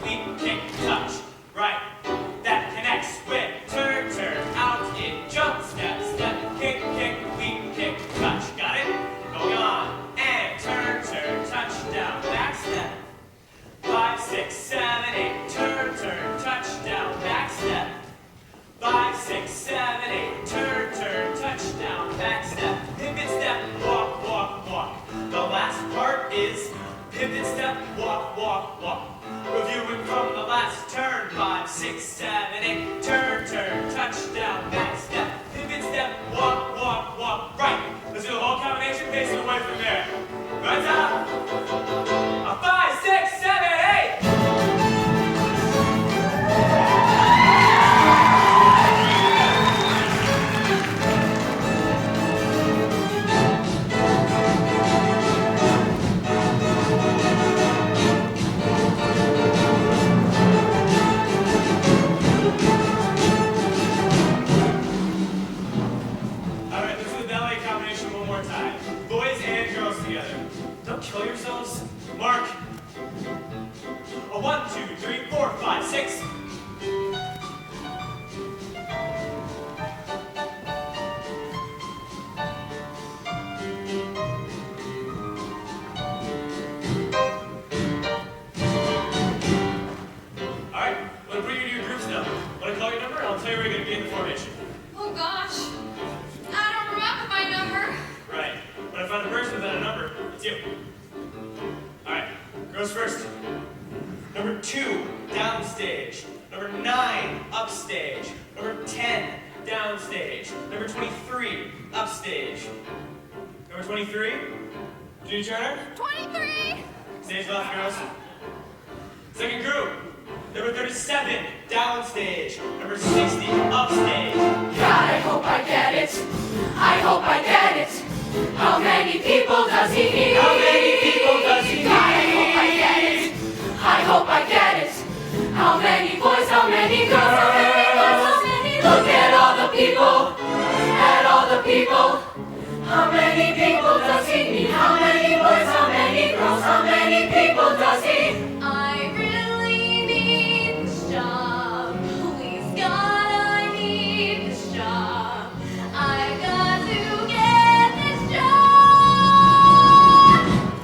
leap, kick, touch. Right. That connects with turn, turn, out, in, jump, step, step, kick, kick, leap, kick, touch. Got it? Going on. And turn, turn, touchdown, back step. 5, 6, 7, 8. Turn, turn, touchdown, back step. 5, 6, 7, 8. Turn, turn, touchdown, back step. Pivot step, walk, walk, walk. The last part is pivot step, walk, walk, walk. Reviewing from the last turn. 5, 6, 7, 8. Turn, turn, touchdown, back step. Pivot step, walk, walk, walk. Right. Let's do the whole combination, facing away from there. Right up. A 5, 6, 7, 8. Kill yourselves. Mark. A 1, 2, 3, 4, 5, 6. Alright, I'm gonna bring you to your groups now. Wanna call your number and I'll tell you where you're gonna be in the formation. Oh gosh. I don't remember my number. Right. When I find a person without a number, it's you. Alright, girls first. Number 2, downstage. Number 9, upstage. Number 10, downstage. Number 23, upstage. Number 23, Judy Turner. 23! Stage left, girls. Second group. Number 37, downstage. Number 60, upstage. God, I hope I get it. I hope I get it. How many people does he need? How many people does he need? God, I hope I get it. I hope I get it. How many boys, how many girls? How many Look at all the people. At all the people. How many people does he need? How many boys, how many girls? How many people does he? I really need this job. Please God, I need this job. I got to get this job.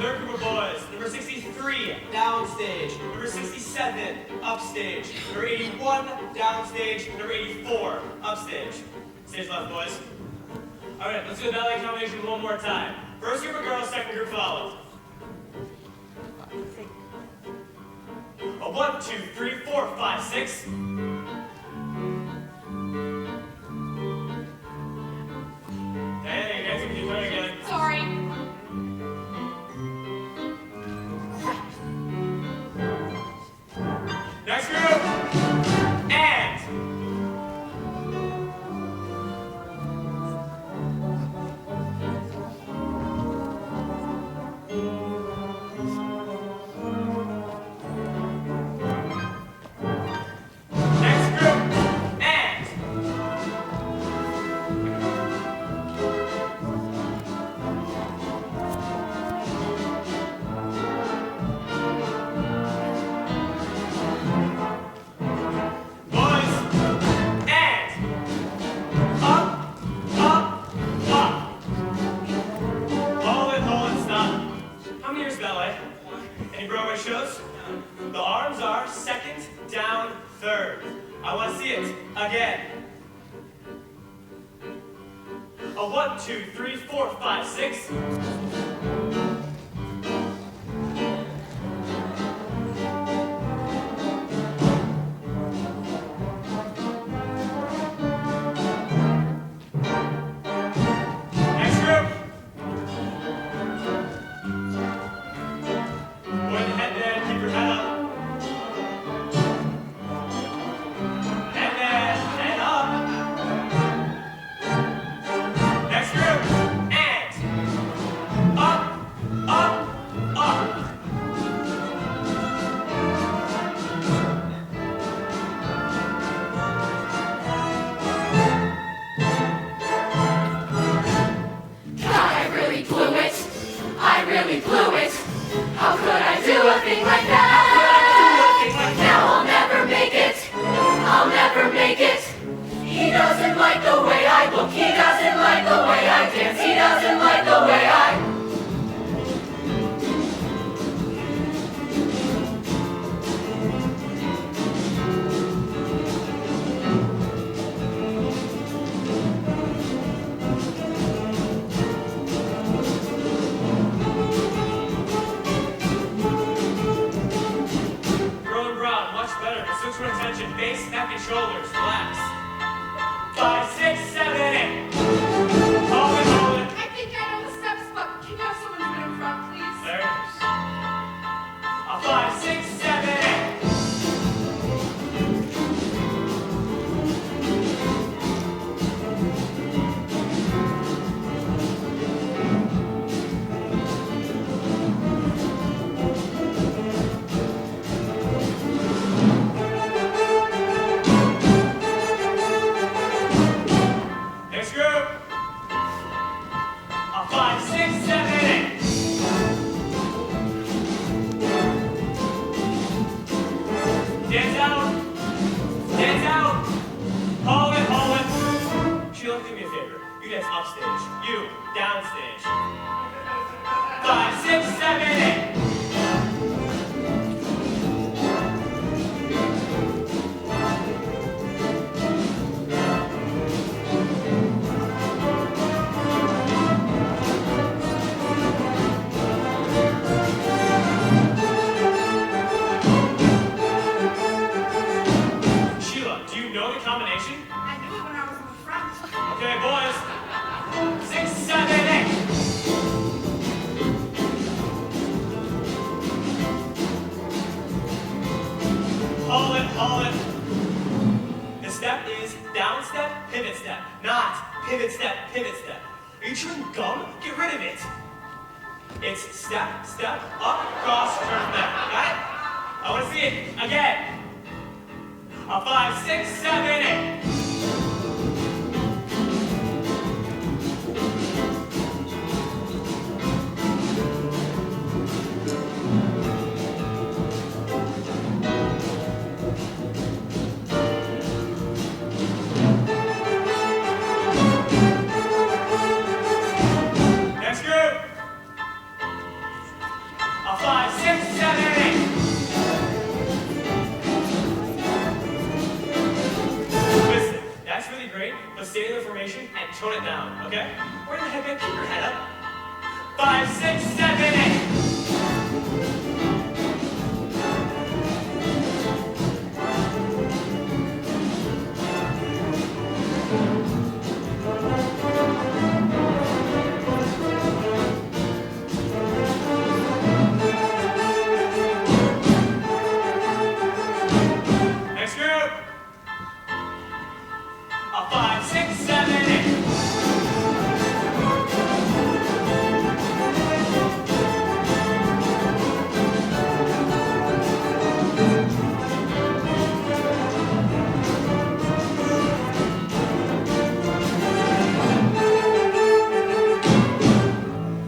Third group of boys. Number 63, downstage. Number 67, upstage. Number 81, downstage. Number 84, upstage. Stage left, boys. Alright, let's do the ballet combination one more time. First group of girls, second group follows. A 1, 2, 3, 4, 5, 6. Hey, guys, can you try again? Sorry. Next group! And! Next group! And! Boys, and up, up, up. Hold it, stop. How many years ballet? Any Broadway shows? The arms are second, down, third. I want to see it again. A 1, 2, 3, 4, 5, 6. Next group. Point the head there, keep your head up. Head there, head up. Next group, and up, like the way I dance. He doesn't like the way I... Attention, face, neck, and shoulders. Relax. 5, 6, 7, 8. Hold it, hold it. I think I know the steps, but can you have someone do it in front, please? There it is. 5, 6, 7, 8. Sheila, do me a favor. You dance upstage. You, downstage. 5, 6, 7, 8. Sheila, do you know the combination? I knew it when I was in the front. Okay, boys. 6, 7, 8. Hold it. The step is down step, pivot step, not pivot step, pivot step. Are you chewing gum? Get rid of it. It's step, step, up, cross, turn, back. Got it? I want to see it again. 5, 6, 7, 8. Next group. 5, 6, 7, 8. Listen, that's really great, but stay in the formation and tone it down, okay? Where the heck, keep your head up. 5, 6, 7, 8. Next group. 5, 6, 7, 8.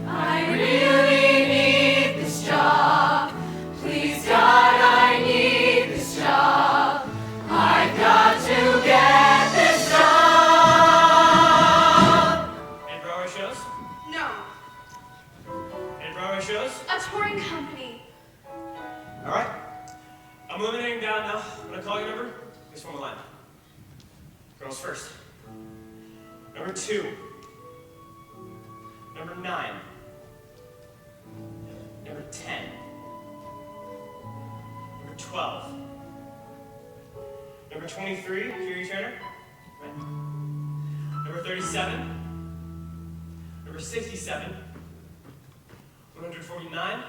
I really need this job. Please God, I need this job. I've got to get this job. And Broadway shows? No. And Broadway shows? A touring company. All right. I'm eliminating down now. When I call your number, please form a line. Girls first. Number 2. Number 9. Number 10. Number 12. Number 23, Fury Turner. Right. Number 37. Number 67. 149.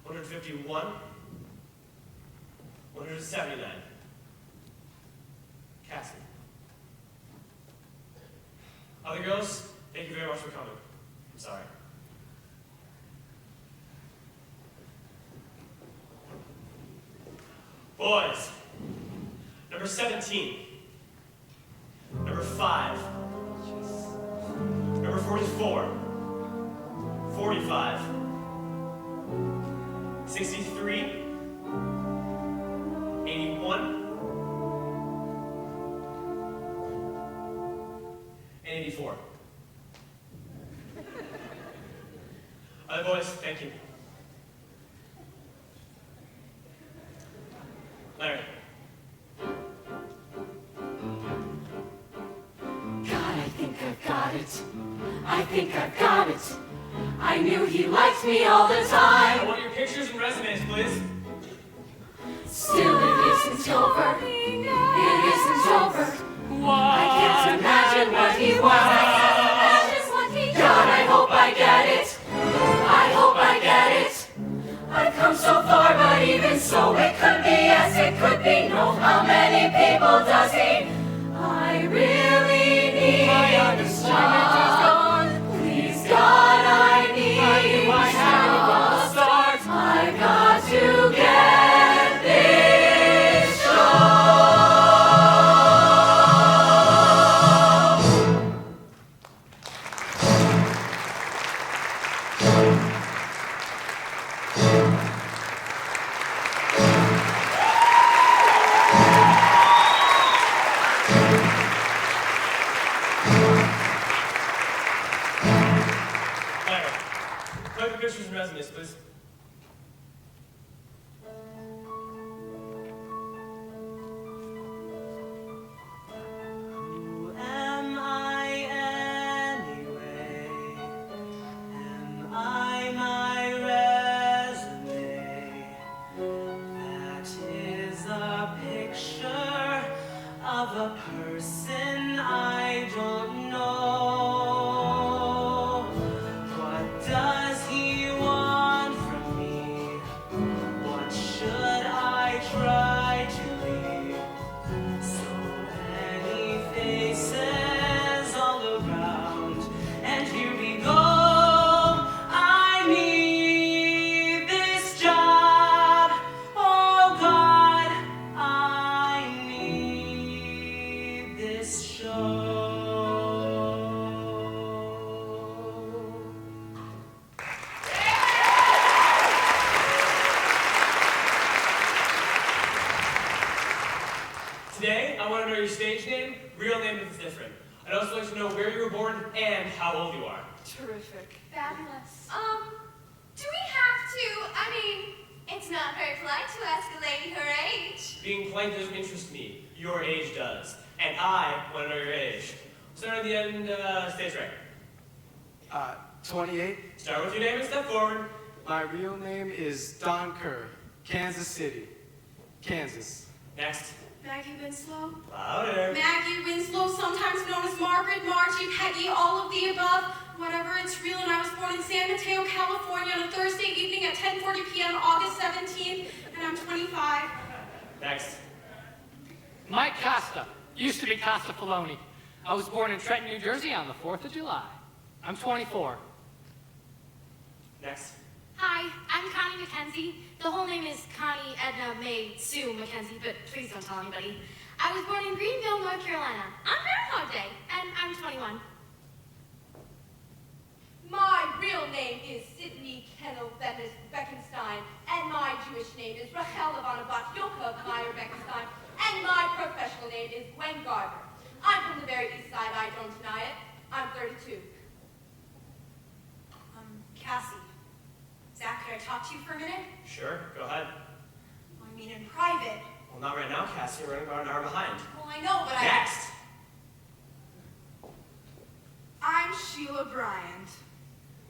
151. 179. Cassie. Other girls, thank you very much for coming. I'm sorry. Boys, number 17. Number 5. Number 44. 45. 63. 81. and 84. Other boys, thank you. Larry. God, I think I've got it. I think I've got it. I knew he liked me all the time. I want your pictures and resumes, please. Still, it isn't over. It isn't over. I can't imagine what he was. God, I hope I get it. I hope I get it. I've come so far, but even so, it could be yes, it could be no. How many people does he? I really need this job. Please, God, I need this job. I've got to get this job. Pictures and resumes, please. Who am I anyway? Am I my resume? That is a picture of a person I don't know. What does he want from me? What should I try to be? So many faces all around, and here we go. I need this job. Oh God, I need this show. Today, I want to know your stage name, real name if it's different. I'd also like to know where you were born and how old you are. Terrific. Fabulous. Do we have to? I mean, it's not very polite to ask a lady her age. Being polite doesn't interest me. Your age does. And I want to know your age. Start at the end, stage right. 28. Start with your name and step forward. My real name is Don Kerr, Kansas City, Kansas. Next. Maggie Winslow. Louder. Maggie Winslow, sometimes known as Margaret, Margie, Peggy, all of the above. Whatever, it's real, and I was born in San Mateo, California on a Thursday evening at 10:40 p.m. August 17th, and I'm 25. Next. Mike Costa, used to be Costa Filoni. I was born in Trenton, New Jersey on the 4th of July. I'm 24. Next. Hi, I'm Connie Mackenzie. The whole name is Connie Edna May Sue Mackenzie, but please don't tell anybody. I was born in Greenville, North Carolina on Groundhog Day, and I'm 21. My real name is Sydney Kennel Beckenstein, and my Jewish name is Rachel Ivana Batyoka Meyer Beckenstein, and my professional name is Gwen Garber. I'm from the very east side, I don't deny it. I'm 32. Cassie. Zach, could I talk to you for a minute? Sure, go ahead. I mean, in private. Well, not right now, Cassie. We're about an hour behind. Well, I know, but Next. I'm Sheila Bryant.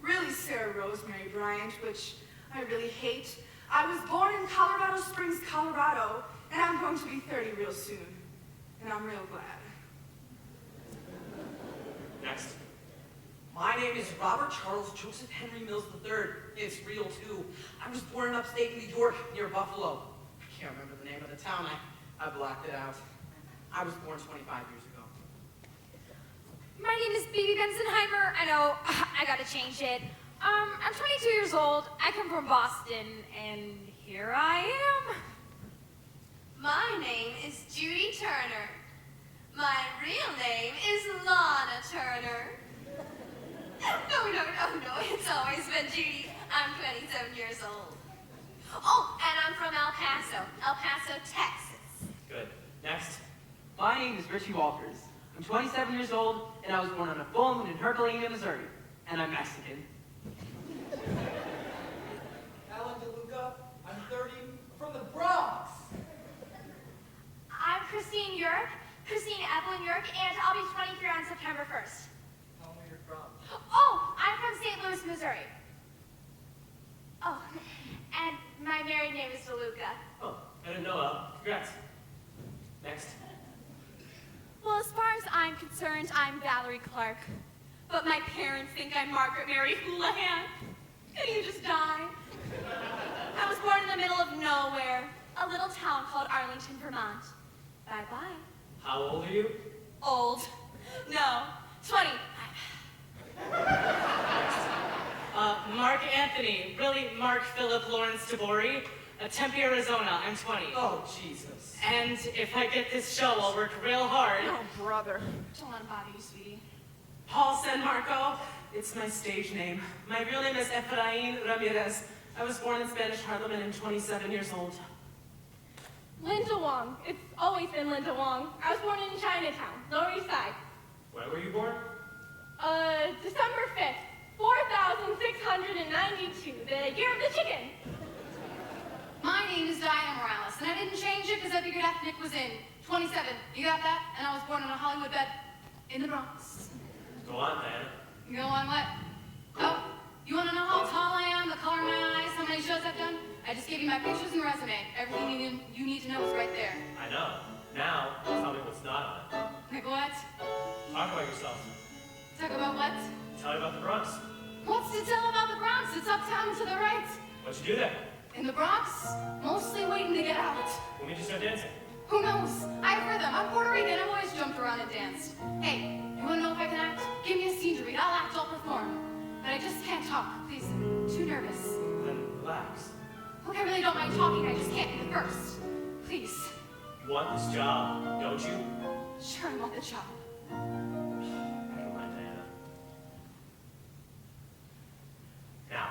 Really Sarah Rosemary Bryant, which I really hate. I was born in Colorado Springs, Colorado, and I'm going to be 30 real soon. And I'm real glad. Next. My name is Robert Charles Joseph Henry Mills III. It's real, too. I was born in upstate New York, near Buffalo. I can't remember the name of the town. I blocked it out. I was born 25 years ago. My name is Bebe Benzenheimer. I know, I gotta change it. I'm 22 years old. I come from Boston, and here I am. My name is Judy Turner. My real name is Lana Turner. No, it's always been Judy. I'm 27 years old. Oh, and I'm from El Paso, Texas. Good. Next. My name is Richie Walters. I'm 27 years old, and I was born on a full moon in Herculaneum, Missouri. And I'm Mexican. Alan DeLuca, I'm 30, from the Bronx. I'm Kristine Evelyn York, and I'll be 23 on September 1st. Tell me where you're from. Oh, I'm from St. Louis, Missouri. Oh, and my married name is DeLuca. Oh, I didn't know. Congrats. Next. Well, as far as I'm concerned, I'm Valerie Clarke. But my parents think I'm Margaret Mary Houlihan. Can you just die? I was born in the middle of nowhere, a little town called Arlington, Vermont. Bye-bye. How old are you? Old. No, 20. Mark Anthony, really Mark Philip Lawrence Tabori, Tempe, Arizona, I'm 20. Oh, Jesus. And if I get this show, I'll work real hard. Oh, brother. Don't let him bother you, sweetie. Paul San Marco, it's my stage name. My real name is Efrain Ramirez. I was born in Spanish Harlem and I'm 27 years old. Linda Wong. It's always been Linda Wong. I was born in Chinatown, Lower East Side. When were you born? December 5th, 4,692, the year of the chicken. My name is Diana Morales, and I didn't change it because I figured ethnic was in. 27, you got that? And I was born in a Hollywood bed in the Bronx. Go on, Diana. Go on what? Oh, you want to know how tall I am, the color of my eyes, how many shows I've done? I just gave you my pictures and resume. Everything you need to know is right there. I know. Now, tell me what's not on it. Like what? Talk about yourself. Talk about what? Tell me about the Bronx. What's to tell about the Bronx? It's uptown to the right. What'd you do there? In the Bronx, mostly waiting to get out. When did you start dancing? Who knows? I have rhythm. I'm Puerto Rican. I've always jumped around and danced. Hey, you want to know if I can act? Give me a scene to read. I'll act, I'll perform. But I just can't talk. Please, I'm too nervous. Then relax. Look, I really don't mind talking. I just can't be the first. Please. You want this job, don't you? Sure, I want the job. Never mind, Diana. Now,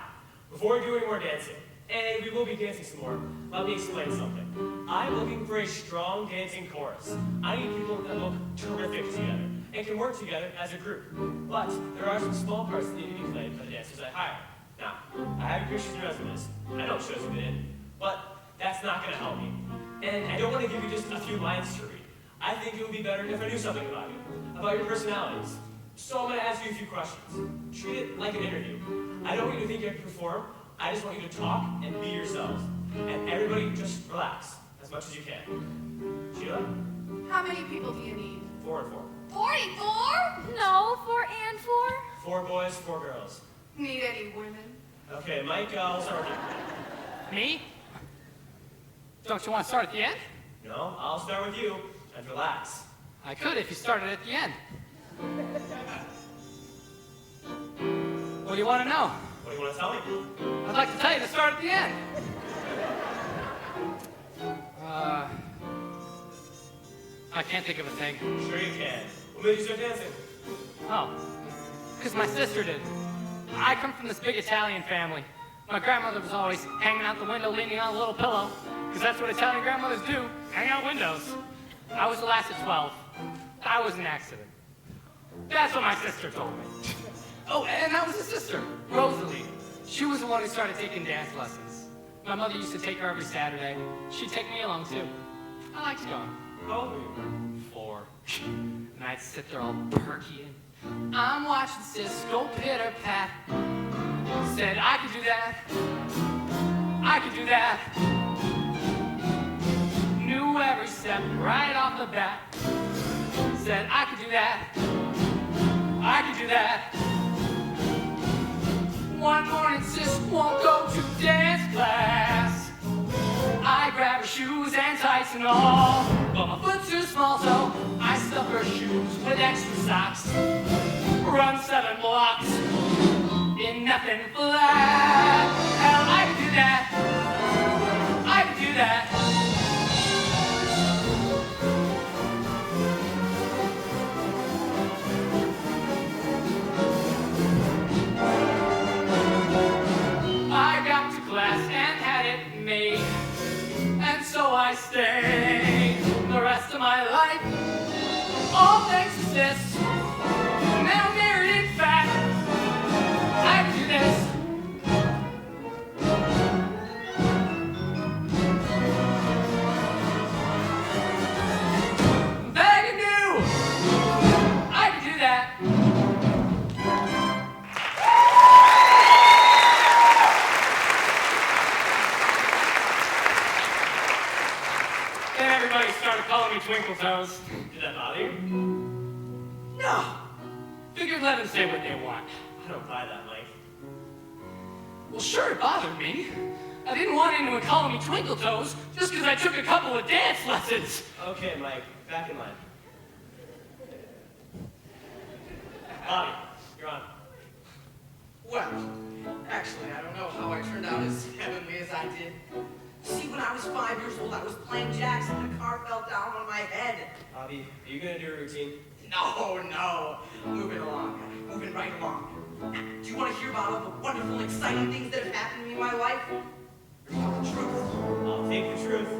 before we do any more dancing, and we will be dancing some more, let me explain something. I'm looking for a strong dancing chorus. I need people that look terrific together and can work together as a group. But there are some small parts that need to be played by the dancers I hire. Now, I have your pictures and resumes. I know what shows you've been in, but that's not going to help me. And I don't want to give you just a few lines to read. I think it would be better if I knew something about you, about your personalities. So I'm going to ask you a few questions. Treat it like an interview. I don't want you to think you have to perform. I just want you to talk and be yourselves. And everybody just relax as much as you can. Sheila? How many people do you need? 4 and 4. 44? No, 4 and 4. 4 boys, 4 girls. Need any women? Okay, Mike, we'll start with you. Me? Don't you want to start at the end? No, I'll start with you and relax. I could if you started at the end. What do you want to know? What do you want to tell me? I'd like to tell you to start at the end. I can't think of a thing. Sure you can. When did you start dancing? Oh, because my sister did. I come from this big Italian family. My grandmother was always hanging out the window, leaning on a little pillow, because that's what Italian grandmothers do, hang out windows. I was the last of 12. I was an accident. That's what my sister told me. Oh, and that was his sister, Rosalie. She was the one who started taking dance lessons. My mother used to take her every Saturday. She'd take me along, too. I liked going. How old were you? 4. And I'd sit there all perky and I'm watching sis go pitter-pat. Said I could do that. I could do that. Knew every step right off the bat. Said I could do that. I could do that. One morning sis won't go to dance class. I grab her shoes and tights and all, but my foot's too small, so I stuff her shoes with extra socks. Run 7 blocks in nothing flat. Hell, I can do that. I can do that. I got to class and had it made, and so I stayed the rest of my life. All thanks to hostess. Now married, in fact, I can do this. That I can do. I can do that. Then everybody started calling me Twinkle Toes. Did that bother you? No. Figured let them say what they want. I don't buy that, Mike. Well, sure, it bothered me. I didn't want anyone calling me Twinkle Toes just because I took a couple of dance lessons. Okay, Mike, back in line. Bobby, you're on. Well, actually, I don't know how I turned out as heavenly as I did. See, when I was 5 years old, I was playing jacks and the car fell down on my head. Bobby, are you gonna do a routine? No. Moving along. Moving right along. Do you want to hear about all the wonderful, exciting things that have happened to me in my life? Or do you want the truth? I'll take the truth.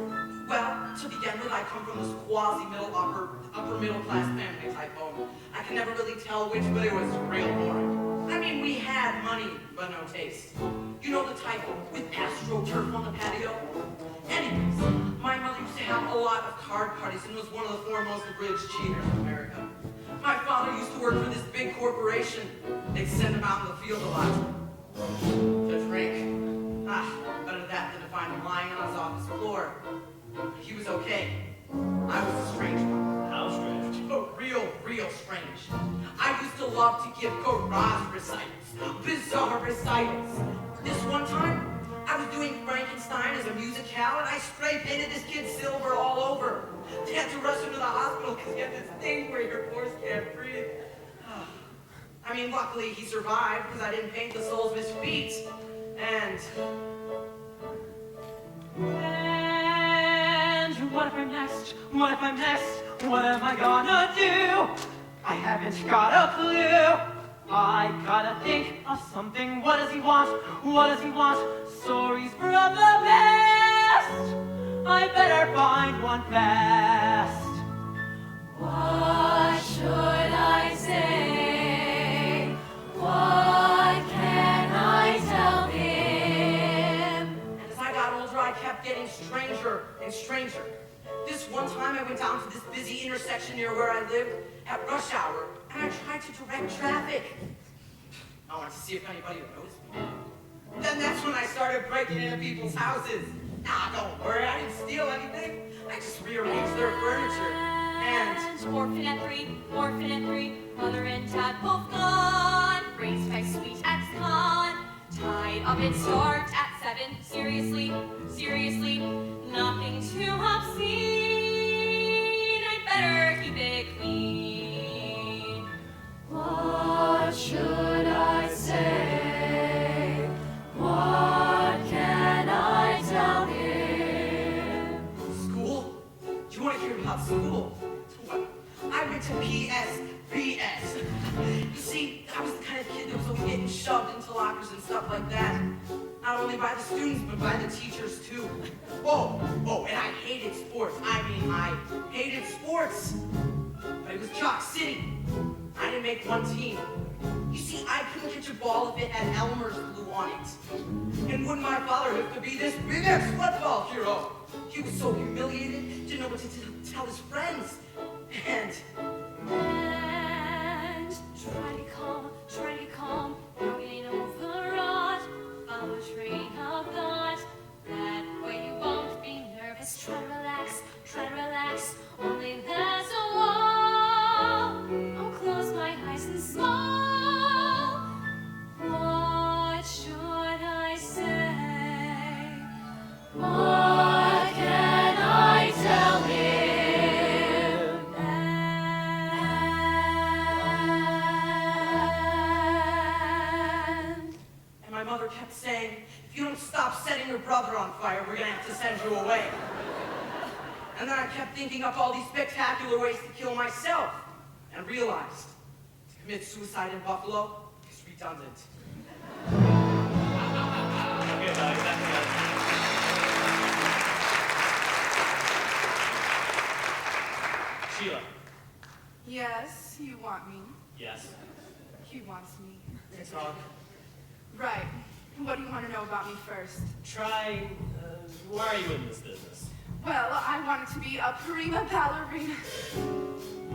Well, to begin with, I come from this quasi-middle, upper middle class family type home. I can never really tell which, but it was real boring. I mean, we had money, but no taste. You know the type with AstroTurf on the patio? Anyways, my mother used to have a lot of card parties and was one of the foremost abridged cheaters in America. My father used to work for this big corporation. They'd send him out in the field a lot to drink. Better that than to find him lying on his office floor. He was okay. I was a strange one. How strange? Oh, real strange. I used to love to give garage recitals, bizarre recitals. This one time, I was doing Frankenstein as a musicale, and I spray painted this kid silver all over. They had to rush him to the hospital because he had this thing where your pores can't breathe. I mean, luckily he survived because I didn't paint the soles of his feet. And what if I'm next? What if I'm next? What am I gonna do? I haven't got a clue. I gotta think of something. What does he want? What does he want? Stories from the past. I better find one fast. What should I say? What can I tell him? And as I got older, I kept getting stranger and stranger. This one time I went down to this busy intersection near where I lived at rush hour, and I tried to direct traffic. I wanted to see if anybody would notice me. Then that's when I started breaking into people's houses. Don't worry, I didn't steal anything. I just rearranged their furniture. And orphan at three, mother and dad both gone. Raised by sweet ex-con. Tied up at start at 7. Seriously, nothing too obscene. I'd better keep it clean. What should I say? What can I tell him? school? Do you want to hear about school? Well, I went to BS. You see, I was the kind of kid that was always getting shoved into lockers and stuff like that. Not only by the students, but by the teachers too. Oh, and I hated sports. I hated sports. But it was Chalk City. I didn't make one team. You see, I couldn't catch a ball if it had Elmer's glue on it. And wouldn't my father have to be this big ex-football hero? He was so humiliated, didn't know what to tell his friends. And Try to calm, you're getting overwrought. Follow a train of thought, that way you won't be nervous. Try to relax, only there's a wall. I'll close my eyes and smile. What should I say? What can I tell him? my mother kept saying, if you don't stop setting your brother on fire, we're gonna have to send you away. And then I kept thinking up all these spectacular ways to kill myself, and realized to commit suicide in Buffalo is redundant. Okay, buddy, that's good. Sheila. Yes, you want me. Yes. He wants me. Let's talk. Right. What do you want to know about me first? Why are you in this business? Well, I wanted to be a prima ballerina.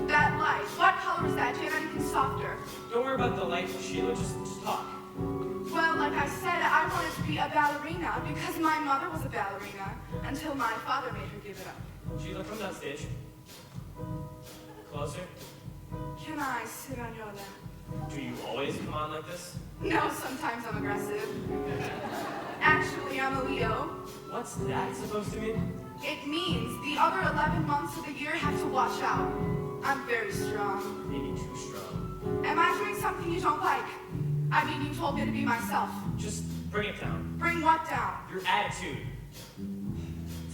That light, what color is that? Do you have anything softer? Don't worry about the light, Sheila. Just talk. Well, like I said, I wanted to be a ballerina because my mother was a ballerina until my father made her give it up. Sheila, come downstage. Closer. Can I sit on your lap? Do you always come on like this? No, sometimes I'm aggressive. Actually, I'm a Leo. What's that supposed to mean? It means the other 11 months of the year have to watch out. I'm very strong. Maybe too strong. Am I doing something you don't like? I mean, you told me to be myself. Just bring it down. Bring what down? Your attitude.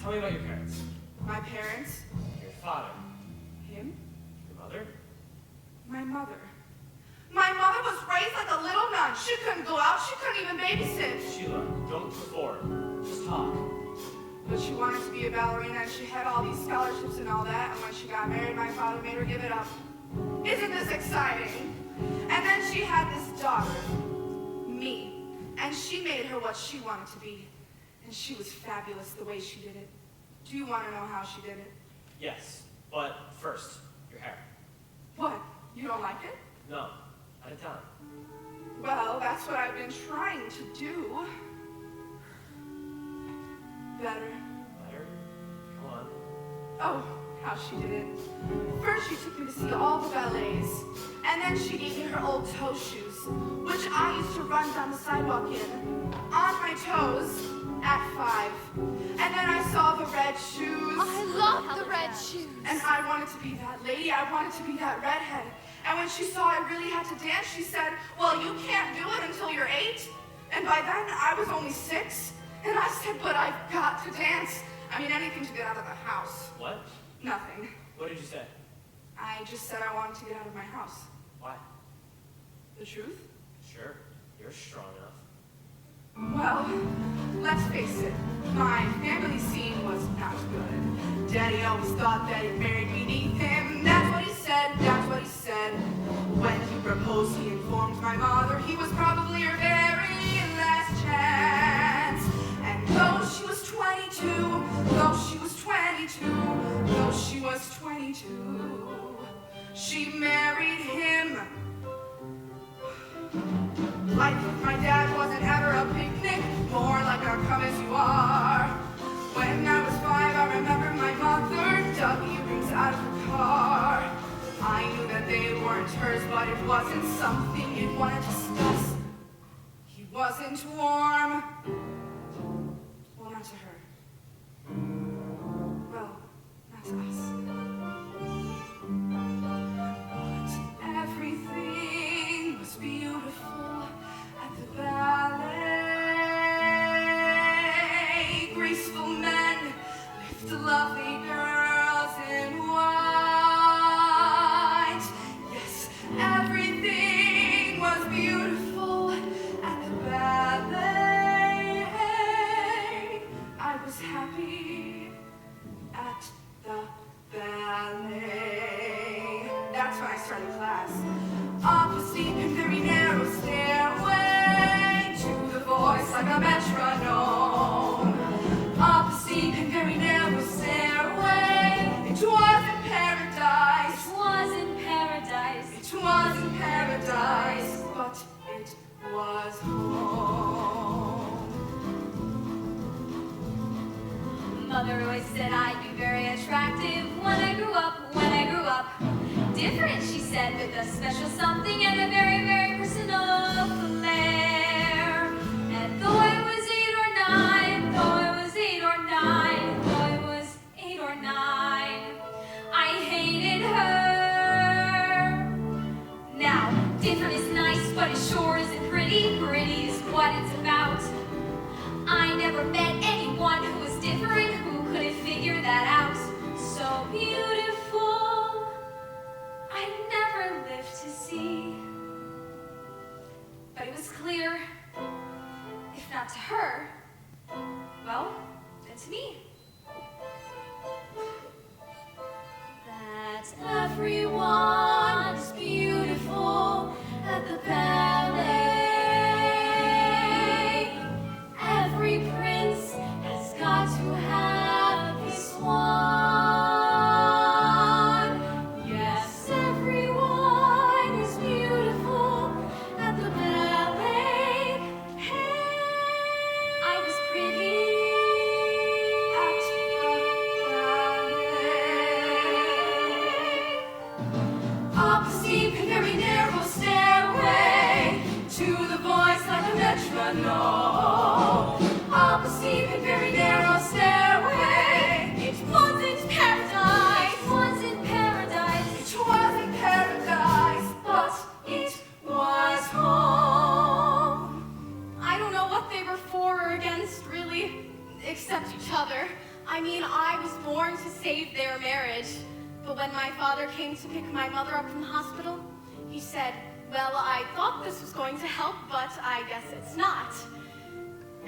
Tell me about your parents. My parents? Your father. Him? Your mother. My mother. My mother was raised like a little nun. She couldn't go out. She couldn't even babysit. Sheila, don't perform. Just talk. But she wanted to be a ballerina, and she had all these scholarships and all that, and when she got married, my father made her give it up. Isn't this exciting? And then she had this daughter, me, and she made her what she wanted to be. And she was fabulous the way she did it. Do you want to know how she did it? Yes, but first, your hair. What? You don't like it? No, at a time. Well, that's what I've been trying to do. Better. Better? Come on. Oh, how she did it. First she took me to see all the ballets, and then she gave me her old toe shoes, which I used to run down the sidewalk in, on my toes, at 5. And then I saw the red shoes. I love the red shoes. And I wanted to be that lady. I wanted to be that redhead. And when she saw I really had to dance, she said, well, you can't do it until you're 8. And by then, I was only 6. And I said, but I've got to dance. I mean, anything to get out of the house. What? Nothing. What did you say? I just said I wanted to get out of my house. Why? The truth? Sure, you're strong enough. Well, let's face it. My family scene was not good. Daddy always thought that it married beneath him. That's what he said, that's what he said. When he proposed, he informed my mother he was probably her very last chance. And though she was 22, though she was 22, though she was 22, she married him. Life with my dad wasn't ever a picnic, more like a come as you are. When I was 5, I remember my mother dug earrings out of her car. I knew that they weren't hers, but it wasn't something you'd want to discuss. He wasn't warm. Well, not to her. Well, not to us. But everything was beautiful at the ballet. Graceful men lift lovely girls in white. Yes, everything was beautiful at the ballet. I was happy at the ballet. That's when I started class. Up a steep and very narrow stairway to the voice like a metronome. Up a steep and very narrow stairway. It was in paradise. It was in paradise. It was in paradise, but it was home. Mother always said I'd be very attractive when I grew up, Different, she said, with a special something and a very, very personal flair. And though I was 8 or 9, I hated her. Now, different is nice, but it sure isn't pretty. Pretty is what it's about. I never met anyone who was different, who couldn't figure that out. So beautiful, I never lived to see. But it was clear, if not to her, well, then to me. That everyone mean, I was born to save their marriage. But when my father came to pick my mother up from the hospital, he said, well, I thought this was going to help, but I guess it's not.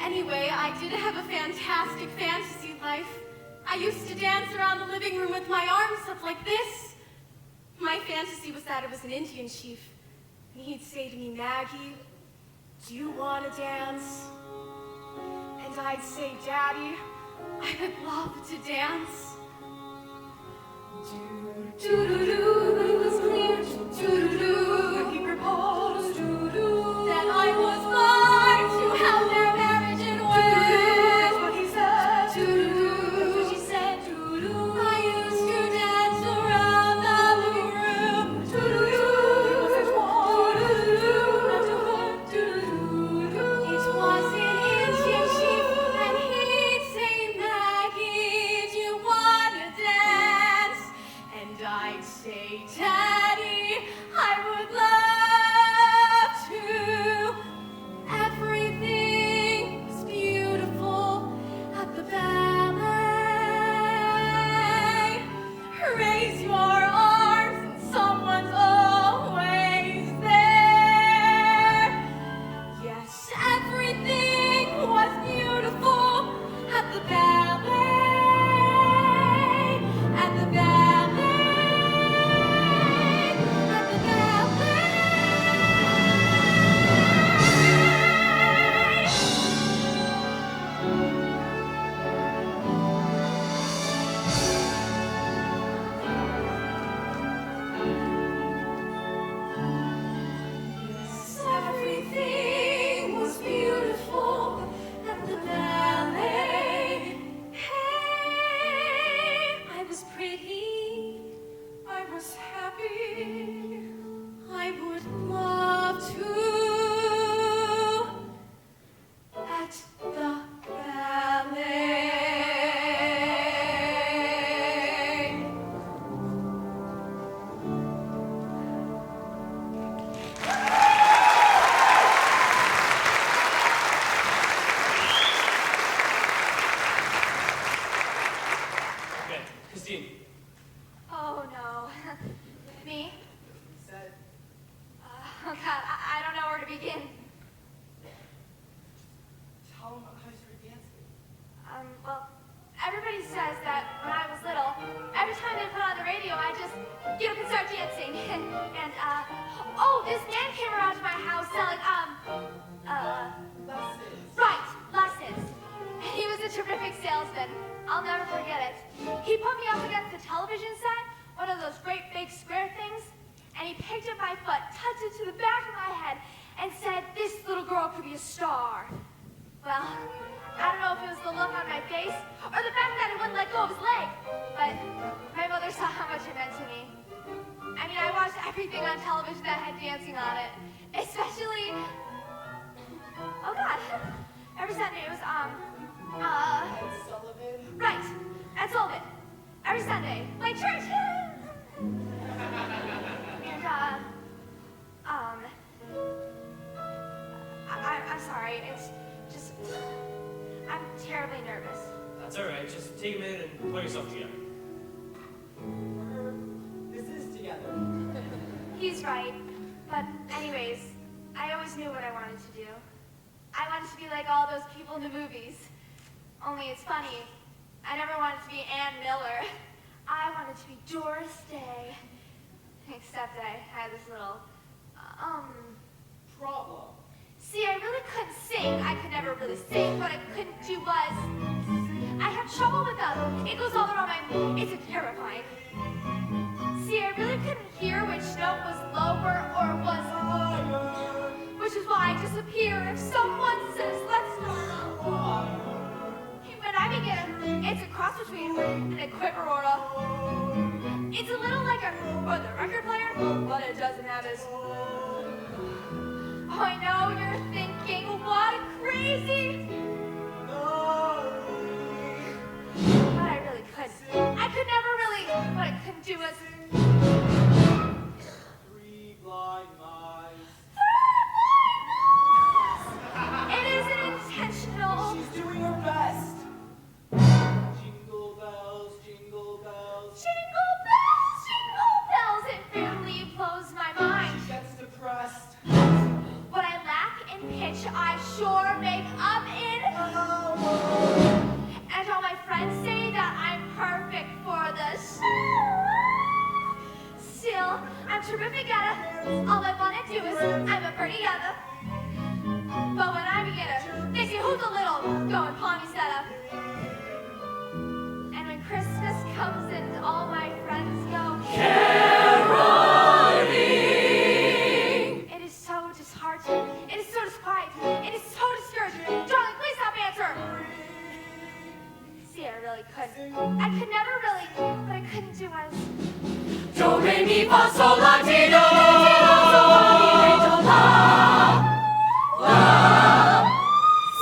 Anyway, I did have a fantastic fantasy life. I used to dance around the living room with my arms up like this. My fantasy was that it was an Indian chief. And he'd say to me, Maggie, do you want to dance? And I'd say, Daddy, I would love to dance. Do-do-do, it was clear, do-do-do, when he proposed, do-do, that I was going to have their marriage in ways. What he said, do-do-do, what she said, do-do, I used to dance around the living room, do-do-do, it was a do-do-do, it was an Indian chief, and he'd say, Maggie, do you want to dance? And I'd say, Daddy, I would love to. Everything was beautiful at the ballet. Raise your arms and someone's always there. Yes, everything was beautiful at the ballet. At the ballet. At the ballet. Yes, everything was beautiful at the ballet. Hey, I was pretty. I was happy. I would love to. At the ballet. Okay, Kristine. Oh no. Me? Said, Oh God, I don't know where to begin. tell him how you started dancing. Well, everybody says that when I was little, every time they put on the radio, I just get up and start dancing. And, oh, this man came around to my house selling, Lessons. right, lessons. And he was a terrific salesman. I'll never forget it. He put me up against the television set, one of those great big square things, and he picked up my foot, tucked it to the back of my head, and said, this little girl could be a star. Well, I don't know if it was the look on my face or the fact that he wouldn't let go of his leg, but my mother saw how much it meant to me. I mean, I watched everything on television that had dancing on it, especially, oh God, every Sunday it was, Sullivan. right, at Sullivan, every Sunday, like church. And, I'm sorry, it's just, I'm terribly nervous. That's all right. Just take a minute and pull yourself together. This is together. He's right, but anyways, I always knew what I wanted to do. I wanted to be like all those people in the movies. Only it's funny, I never wanted to be Ann Miller. I wanted to be Doris Day. Except I had this little, Problem. See, I really couldn't sing. I could never really sing. What I couldn't do was, I have trouble with them. It goes all around my, it's terrifying. See, I really couldn't hear which note was lower or was higher. Which is why I disappear if someone says, let's start. When I begin, it's a cross between an equivalent or a, it's a little like a record player, but it doesn't have its. Oh, I know you're thinking, what a crazy. But I really couldn't. I could never really, what I couldn't do was. Three blind mice. It isn't intentional. She's doing her best. Jingle, which I sure make up in. And all my friends say that I'm perfect for the show. Still, I'm terrific at it. All I want to do is I'm a pretty other. But when I begin to think who's a little going pawnee setup. And when Christmas comes and all my friends go caroling, it is so disheartening. It is so disquieting. It is so discouraging. Darling, please stop answering. See, I really couldn't. I could never really, what I couldn't do was. Do, re, mi, fa, sol, la, ti, do. La, la.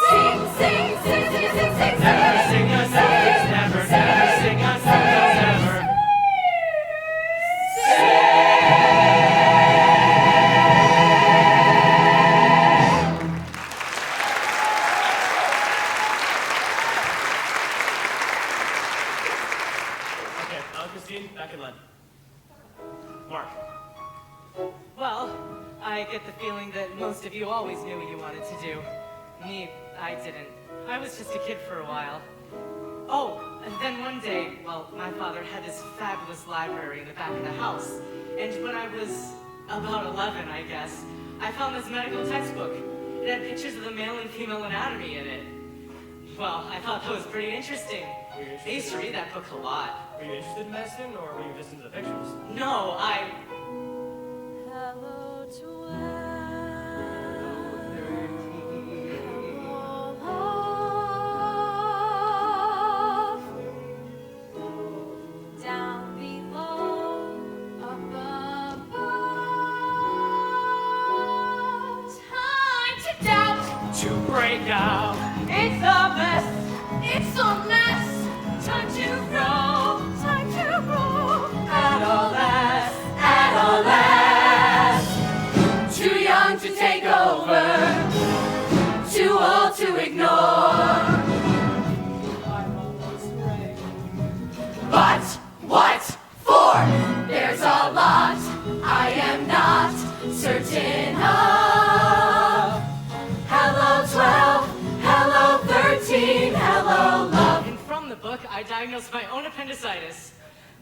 Sing, sing, sing, sing, sing, sing, Never sing us never, never sing us never. Okay, Kristine, back in line. Mark. Well, I get the feeling that most of you always knew what you wanted to do. Me, I didn't. I was just a kid for a while. Oh, and then one day, well, my father had this fabulous library in the back of the house. And when I was about 11, I guess, I found this medical textbook. It had pictures of the male and female anatomy in it. Well, I thought that was pretty interesting. I used to read that book a lot. Were you interested in medicine, or were you just into the pictures? No, Hello, 12. Down below, up above. Time to doubt. To break out. It's a mess. It's a mess. Time to grow. Time to grow. Adolescence, adolescence. Too young to take over. Too old to ignore. But what for? There's a lot I am not certain of. Hello 12, hello 13, hello love. And from the book, I diagnosed my own appendicitis.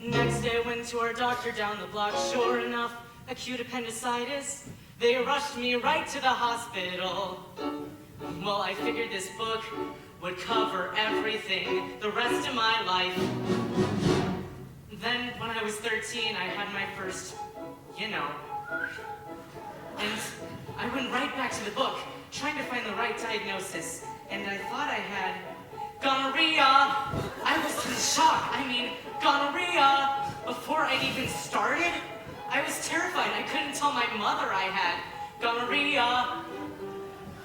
Next day, I went to our doctor down the block. Sure enough, acute appendicitis. They rushed me right to the hospital. Well, I figured this book would cover everything the rest of my life. Then, when I was 13, I had my first, and I went right back to the book, trying to find the right diagnosis, and I thought I had gonorrhea. I was in shock. I mean, gonorrhea. Before I even started, I was terrified. I couldn't tell my mother I had gonorrhea.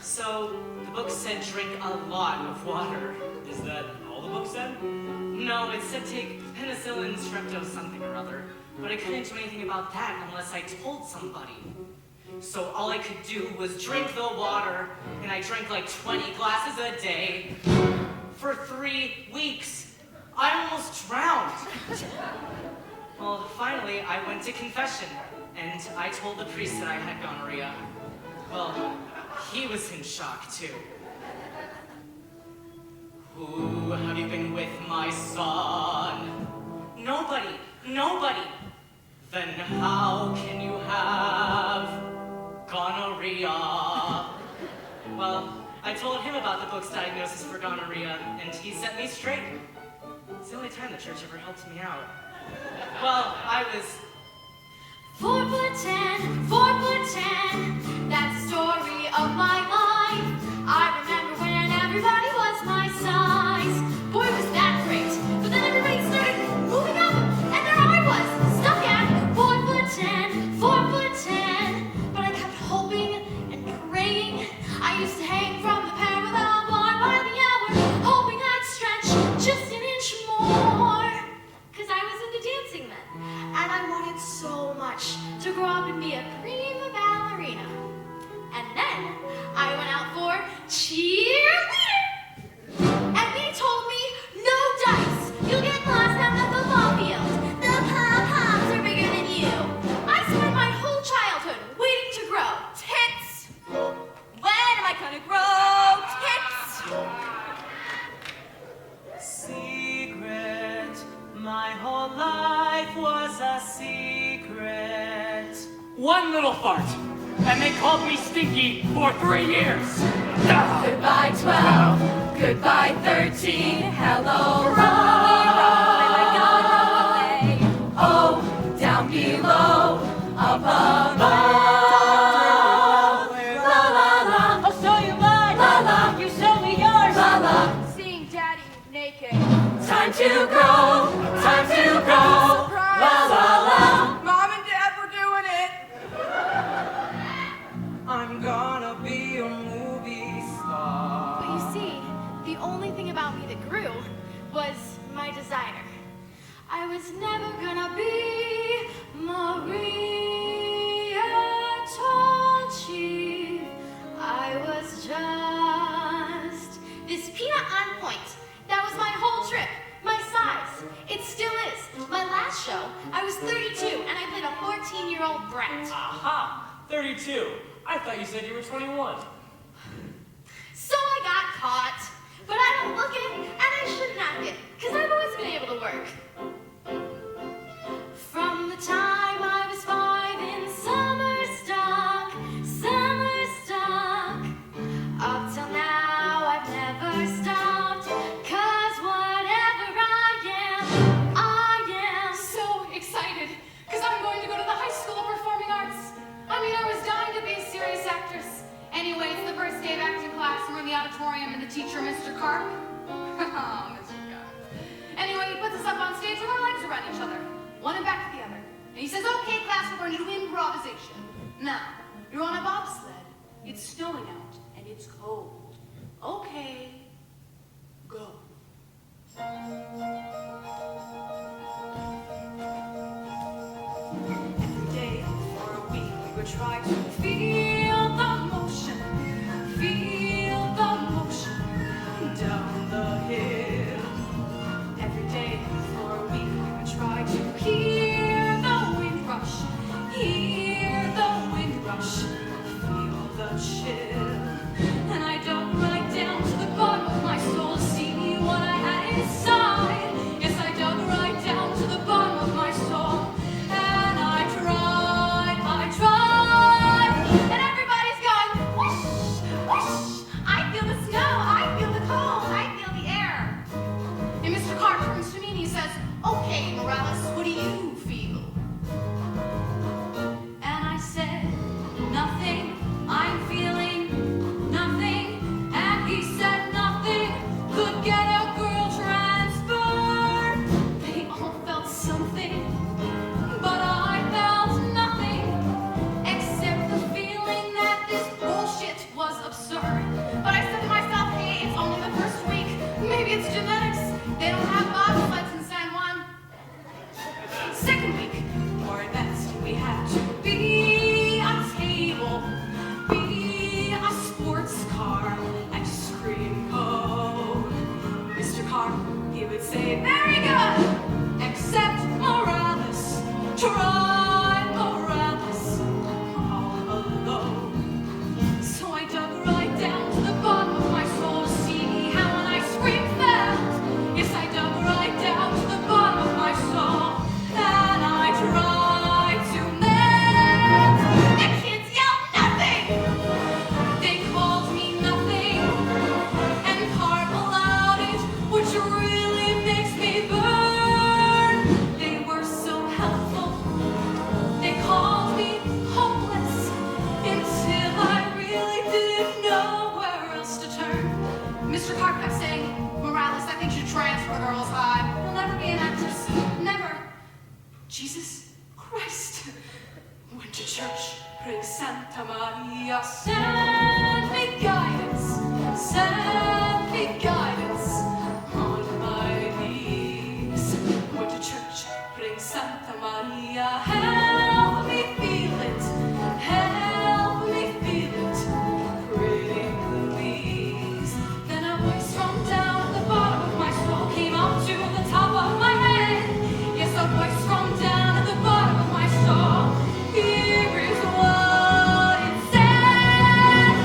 So the book said drink a lot of water. Is that all the book said? No, it said take penicillin, strepto, something or other. But I couldn't do anything about that unless I told somebody. So all I could do was drink the water, and I drank like 20 glasses a day for 3 weeks. I almost drowned. Well, finally, I went to confession, and I told the priest that I had gonorrhea. Well, he was in shock, too. Who have you been with, my son? Nobody, nobody. Then how can you have gonorrhea? Well, I told him about the book's diagnosis for gonorrhea, and he set me straight. It's the only time the church ever helped me out. Well, I was 4'10", 4'10", that's the story of my life. I remember when everybody was my size. Boy, was that great. But then everybody started moving up, and there I was, stuck at 4'10", 4'10". But I kept hoping and praying. I used to hang from the parallel bar by the hour, hoping I'd stretch just an inch more. Cause I was into dancing then, and I wanted so much to grow up and be a prima ballerina. And then I went out for cheerleader. And they told me, no dice, you'll get lost out at the ball field. The pom-poms are bigger than you. I spent my whole childhood waiting to grow tits. When am I gonna fart. And they called me Stinky for 3 years. Goodbye 12, goodbye 13, hello Roy. Oh, down below, up above. La la la, I'll show you mine. La la, you show me yours. La la, Seeing Daddy naked. time to go, time to go. La la la. Mom and Dad were doing it. I'm gonna be a movie star. But you see, the only thing about me that grew was my desire. I was never gonna be Maria Tall Chief. I was just this peanut on point. That was my whole trip. My size. It still is. My last show, I was 32 and I played a 14-year-old brat. Aha! 32. I thought you said you were 21. So I got caught. But I don't look it, and I shouldn't act it, because I've always been able to work. From the time I was 5 in summer stock, up till now I've never stopped, 'cause whatever I am. So excited, because I'm going to go to the High School of Performing Arts. I mean, I was dying to be a serious actress. Anyway, it's the first day of acting class, and we're in the auditorium, and the teacher, Mr. Clarke. Oh, Mr. Clarke. Anyway, he puts us up on stage with our legs around each other, one and back to the other. And he says, okay, class, we're going to do improvisation. Now, you're on a bobsled. It's snowing out, and it's cold. Okay, go. Every day for a week, we would try to feel the motion down the hill. Every day for a week, we would try to hear the wind rush, feel the chill. And I dug right down to the bottom of my soul to see what I had inside. Yes, I dug right down to the bottom of my soul. And I tried. And everybody's going, whoosh, whoosh. I feel the snow, I feel the cold, I feel the air. And Mr. Clarke turns to me and he says, okay, Morales, what do you feel? And I said, nothing, I'm feeling nothing. And he said nothing could get a girl transferred. They all felt something, but I felt nothing, except the feeling that this bullshit was absurd. But I said to myself, hey, it's only the first week. Maybe it's genetics. They don't have bobsleds in San Juan. Second week, more advanced, we had to be a table, be a sports car, and scream code. Mr. Clarke, he would say, very good, except Morales, try Morales, all alone. So I dug right down to the bottom of my soul to see how when I screamed felt. Yes, I dug right down to the bottom of my soul, and I tried to melt. The kids yelled nothing. They called me nothing, and Clarke allowed it, which really makes me burn. They were so helpful. They called me hopeless until I really didn't know where else to turn. Mr. Clarke kept saying, Morales, I think you should transfer girls high. You'll never be an actress. Never. Jesus Christ. Went to church, praying Santa Maria, send me guidance, on my knees. Went to church, praying Santa Maria, help me feel it, pretty please. Then a voice from down at the bottom of my soul came up to the top of my head. Yes, a voice from down at the bottom of my soul. Here is what it said.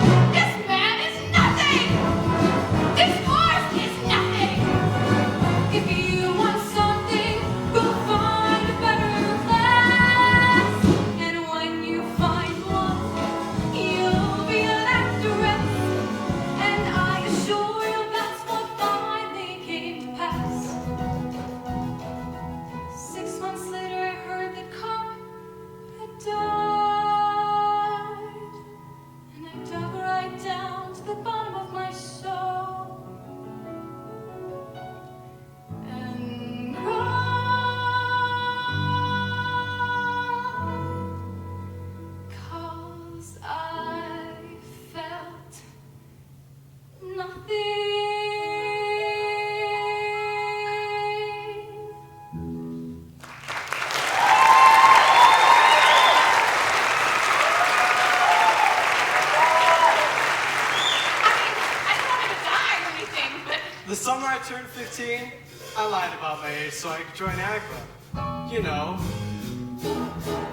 The summer I turned 15, I lied about my age so I could join ACLA. You know,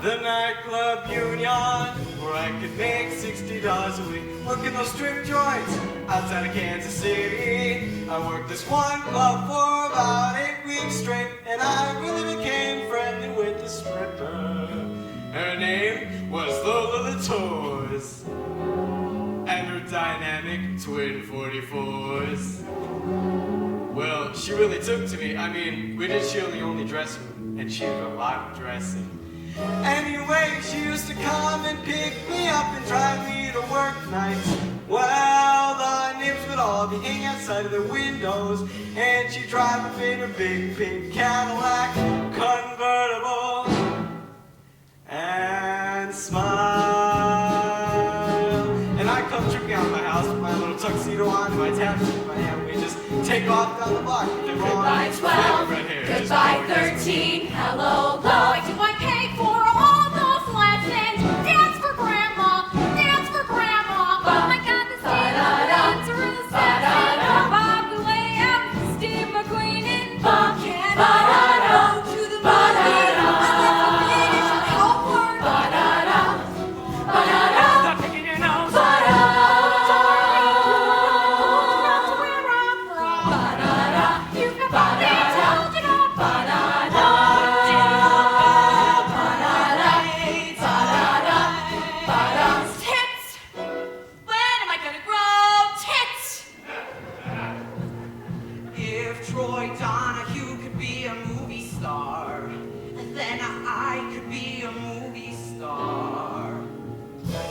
the nightclub union, where I could make $60 a week working those strip joints outside of Kansas City. I worked this one club for about 8 weeks straight, and I really became friendly with the stripper. Her name was Lola the Tours, and her dynamic twin 44s. Well, she really took to me. I mean, we did share the only dressing room, and she did a lot of dressing. Anyway, she used to come and pick me up and drive me to work nights. Well, the neighbors would all be hanging outside of their windows, and she'd drive up in her big pink Cadillac convertible and smile. And I'd come tripping out of my house with my little tuxedo on and my tattoo in my hand. We'd just take off down the block. Goodbye 12, goodbye 13, hello love. Do I pay for all those lessons? Dance for grandma, dance for grandma. Oh my God, the Steve really sexy. Bob the way out, Steve McQueen and Bob can go to the movie. I live for finish and homework. Stop picking your nose.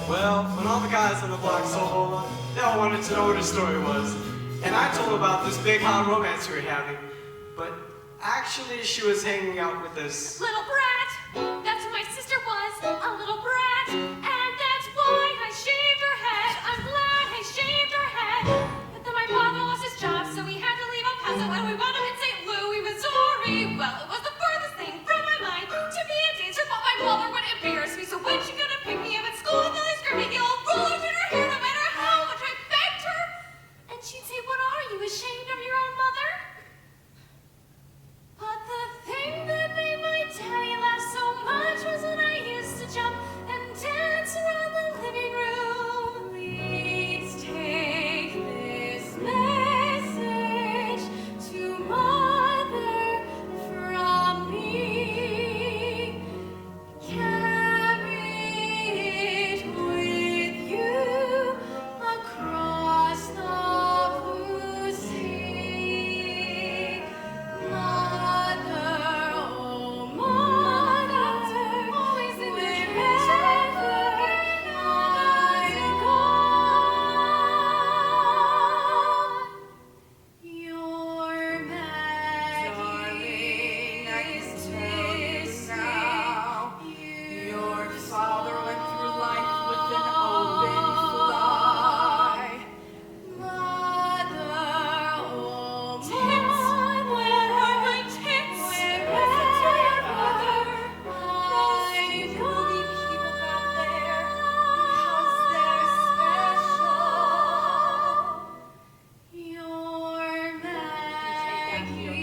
Well, when all the guys on the block saw Lola, they all wanted to know what her story was. And I told them about this big hot romance we were having. But actually, she was hanging out with this little brat. That's what my sister was, a little brat. And that's why I shaved her head. I'm glad I shaved her head. But then my father lost his job, so we had to leave El Paso, and we wound up in St. Louis, Missouri. Well, it was the furthest thing from my mind to be a dancer, but my mother would embarrass me. So when she gonna pick me up at school with all these gripping yellow rollers in her hair, no matter how much I begged her, and she'd say, "What are you, ashamed of your own mother?" But the thing that made my daddy laugh so much was when I used to jump and dance around the living room. Please take this message to Mother from me. Carry it with you across the blue sea. Mother, oh mother, always in wherever I go. Your Maggie is missing now. you. Your father went through life with an open fly. Mother, oh mother, where are my tits? Wherever I go. People got there because they're special. Your Maggie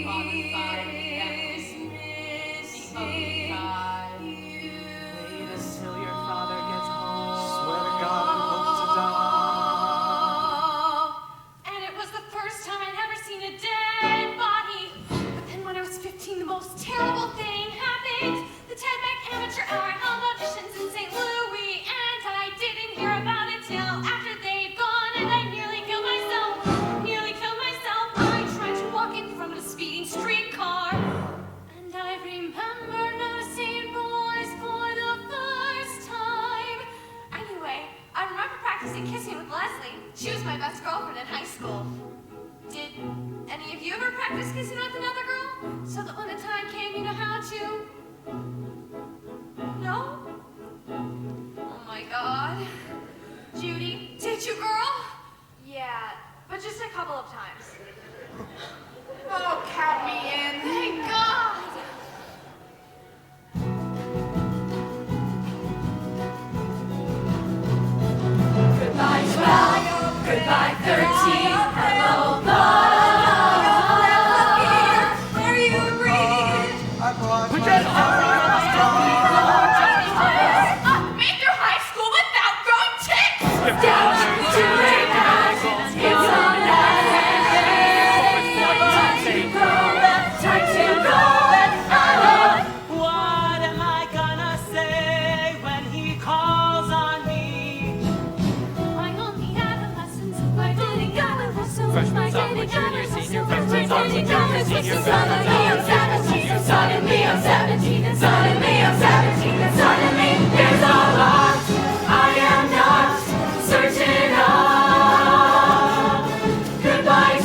is missing you. Wait until your father gets home. swear to God I hope to die. And it was the first time I'd ever seen a dead body. But then when I was 15, the most terrible thing happened. The Ted Mac Amateur Hour held auditions in St. Louis, and I didn't hear about it till after they'd gone, and I nearly killed myself. I tried to walk in front of a speeding streetcar, and I remember noticing boys for the first time. Anyway, I remember practicing kissing with Leslie. She was my best girlfriend in high school. Did any of you ever practice kissing with another girl? So that when the time came, you know how to? No? Oh my God. Judy, did you, girl? Yeah, but just a couple of times. Oh, count me in. Thank God. Goodbye 12, goodbye 13, hello love. junior, senior, freshman, sophomore, junior, senior, Suddenly I'm 17, and suddenly I'm 17, and suddenly I'm 17, and suddenly there's a lot I am not certain of. Goodbye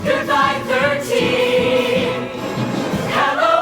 12, goodbye 13. Hello,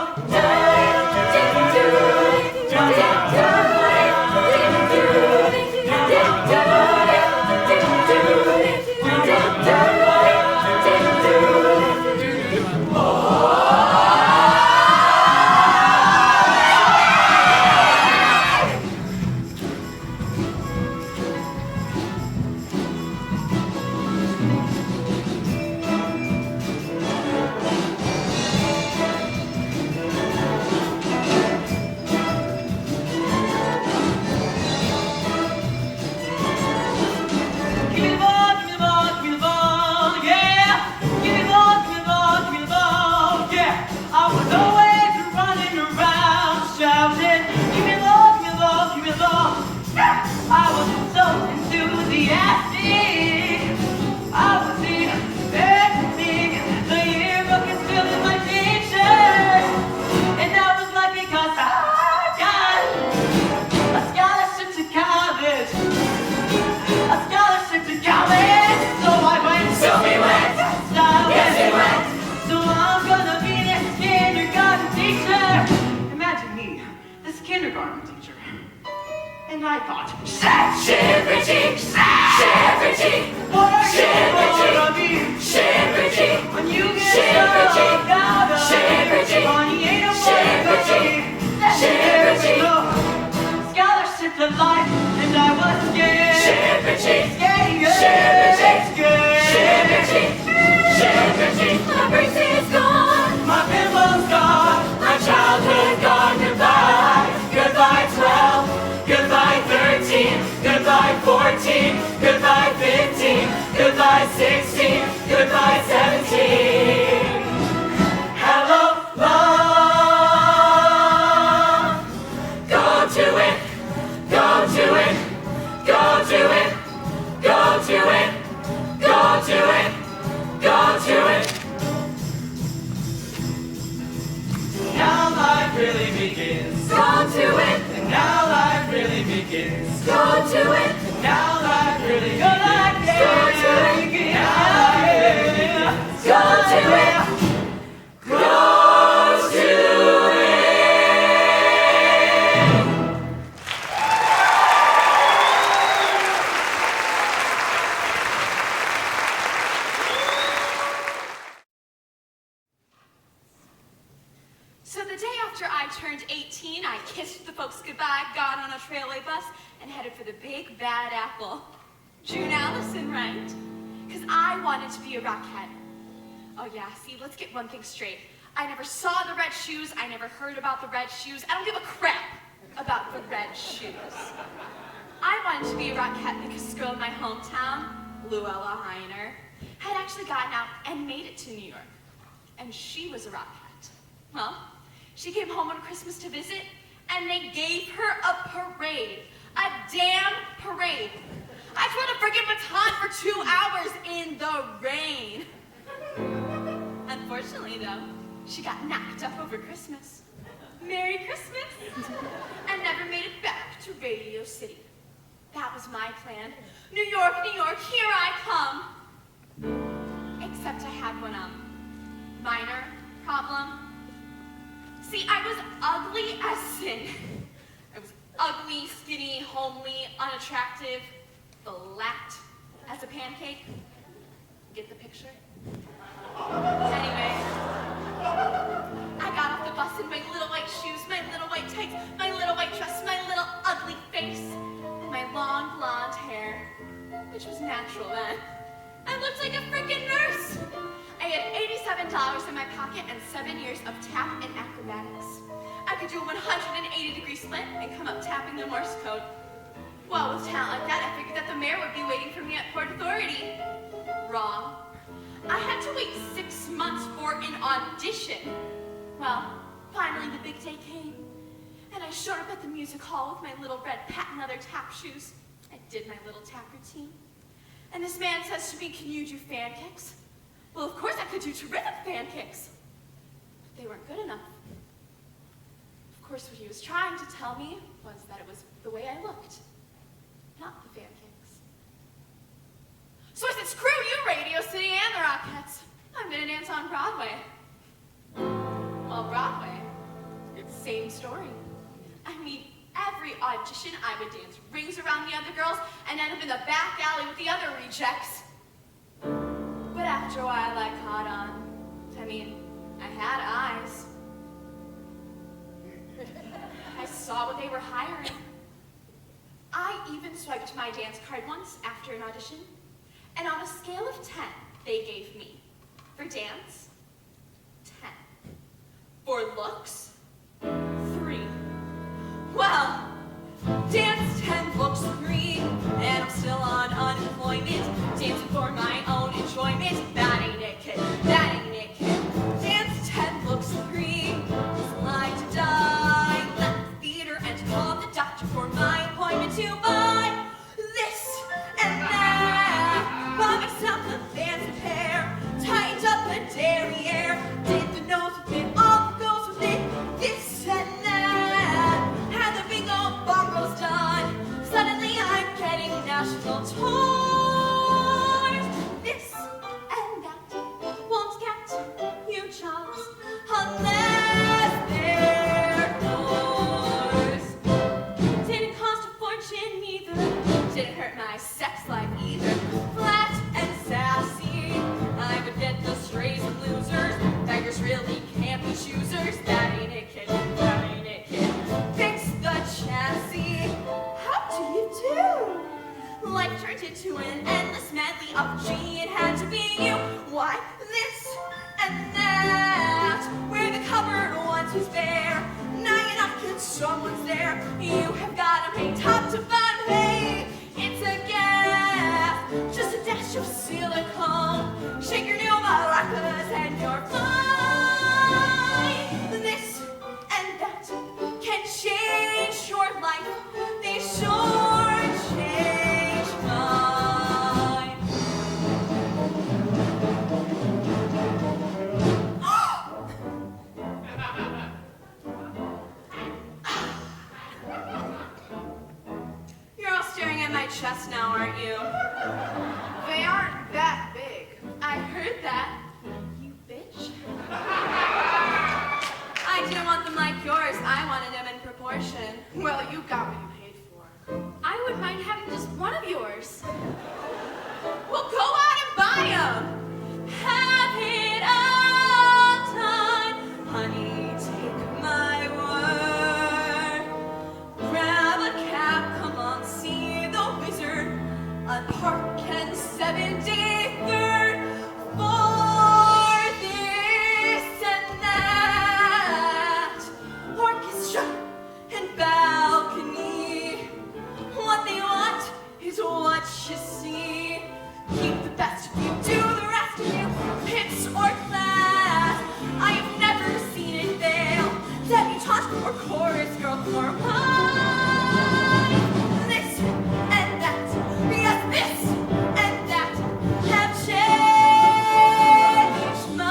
I thought, Richie, Richie, Richie, when you get Richie, Richie, honey, ain't no Richie, scholarship to life, and I was scared. Richie, my bracelet is gone, my pillow's gone, my childhood gone. Goodbye, goodbye 12, goodbye 13, goodbye 14, goodbye 15, goodbye 16, goodbye 17. Hello, love. Go to it, go to it, go to it, go to it, go to it, go to it. Now life really begins. Go to it, And now life really begins. go to it, Now life really begins. go to it, Now life really begins. go to it, go to it. So the day after I turned 18, I kissed the folks goodbye, got on a trailway bus, and headed for the big bad apple. June Allison, right? Because I wanted to be a rockhead. Oh yeah, see, let's get one thing straight. I never saw the red shoes, I never heard about the red shoes. I don't give a crap about the red shoes. I wanted to be a rockhead because this girl in my hometown, Luella Heiner, had actually gotten out and made it to New York. And she was a rockhead. Well, she came home on Christmas to visit, and they gave her a parade. A damn parade. I twirled a friggin' baton for 2 hours in the rain. Unfortunately, though, she got knocked up over Christmas. Merry Christmas! And never made it back to Radio City. That was my plan. New York, here I come. Except I had one minor problem. See, I was ugly as sin. I was ugly, skinny, homely, unattractive, flat as a pancake. Get the picture? Anyway, I got off the bus in my little white shoes, my little white tights, my little white dress, my little ugly face, and my long blonde hair, which was natural then. I looked like a freaking nurse. I had $87 in my pocket and 7 years of tap and acrobatics. I could do a 180-degree split and come up tapping the Morse code. Well, with talent like that, I figured that the mayor would be waiting for me at Port Authority. Wrong. I had to wait 6 months for an audition. Well, finally the big day came, and I showed up at the music hall with my little red patent leather tap shoes. I did my little tap routine. And this man says to me, can you do fan kicks? Well, of course I could do terrific fan kicks. But they weren't good enough. Of course, what he was trying to tell me was that it was the way I looked, not the fan kicks. So I said, screw you, Radio City and the Rockettes. I'm gonna dance on Broadway. Well, Broadway, same story. I mean, every audition I would dance rings around the other girls and end up in the back alley with the other rejects. But after a while I caught on. I mean, I had eyes. I saw what they were hiring. I even swiped my dance card once after an audition, and on a scale of 10, they gave me, for dance, 10. For looks, 3. Well, dance 10, looks 3, and I'm still on unemployment, dancing for my own enjoyment. That ain't it, kid. That ain't it, kid. Dance 10, looks 3, it's like to die. Left the theater and called the doctor for my appointment to buy this and that. Bought myself a fancy pair, tightened up the derriere, did the nose with it, all that goes with it, this and that. Had the bingo bongos done, suddenly I'm getting national tours. This and that won't get you jobs unless they're yours. Didn't cost a fortune either, didn't hurt my sex life either. Flat and sassy, I would get the strays and losers. Beggars really can't be choosers. That ain't it, kid. That ain't it, kid. Fix the chassis. How do you do? Life turned into an endless medley of gee, it had to be you. Why this and that? Where the cupboard once was bare, now you're not good, someone's there. You have got to pay top to bottom. Hey, it's a gas, just a dash of silicone. Shake your new maracas and you're fine. This and that can change your life. They sure change mine. You're all staring at my chest now, aren't you? They aren't that big. I heard that, you bitch. I didn't want them like yours. I wanted them in proportion. Well, you got what you paid for. I wouldn't mind having just one of yours. Well, go out and buy them. Have it all done. Honey, take my word. Grab a cab, come on, see the wizard. On Park and 73rd. For this and that. Orchestra and balcony. What they want is what you see. Keep the best of you, do the rest of you. Pits or class, I have never seen it fail. Debutante or chorus girl or wine. This and that, yes, this and that have changed my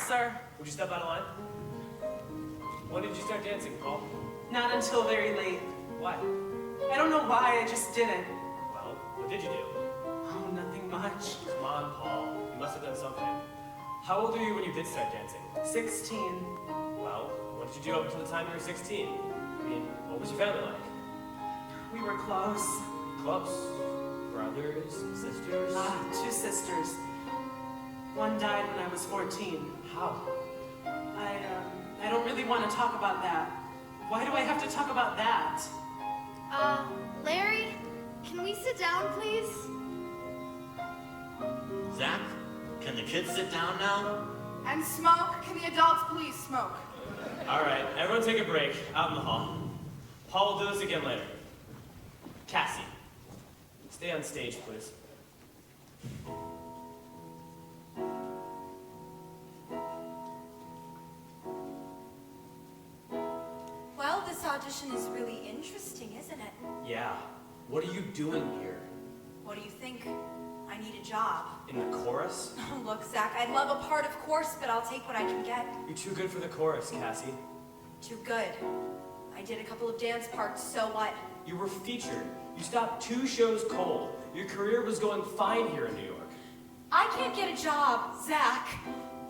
Sir, Would you step out of line? When did you start dancing, Paul? not until very late. Why? I don't know why, I just didn't. Well, what did you do? Oh, nothing much. Come on, Paul. You must have done something. How old were you when you did start dancing? 16. Well, what did you do up until the time you were 16? I mean, what was your family like? We were close. Close. Brothers and sisters? 2 sisters. One died when I was 14. How? I don't really want to talk about that. Why do I have to talk about that? Larry, can we sit down, please? Zach, can the kids sit down now? And smoke? Can the adults please smoke? All right, everyone take a break out in the hall. Paul will do this again later. Cassie, Stay on stage, please. Well, this audition is really interesting, isn't it? Yeah. What are you doing here? What do you think? I need a job. In the chorus? Oh, look, Zach, I'd love a part, of course, but I'll take what I can get. You're too good for the chorus, Cassie. Too good. I did a couple of dance parts, so what? You were featured. You stopped 2 shows cold. Your career was going fine here in New York. I can't get a job, Zach.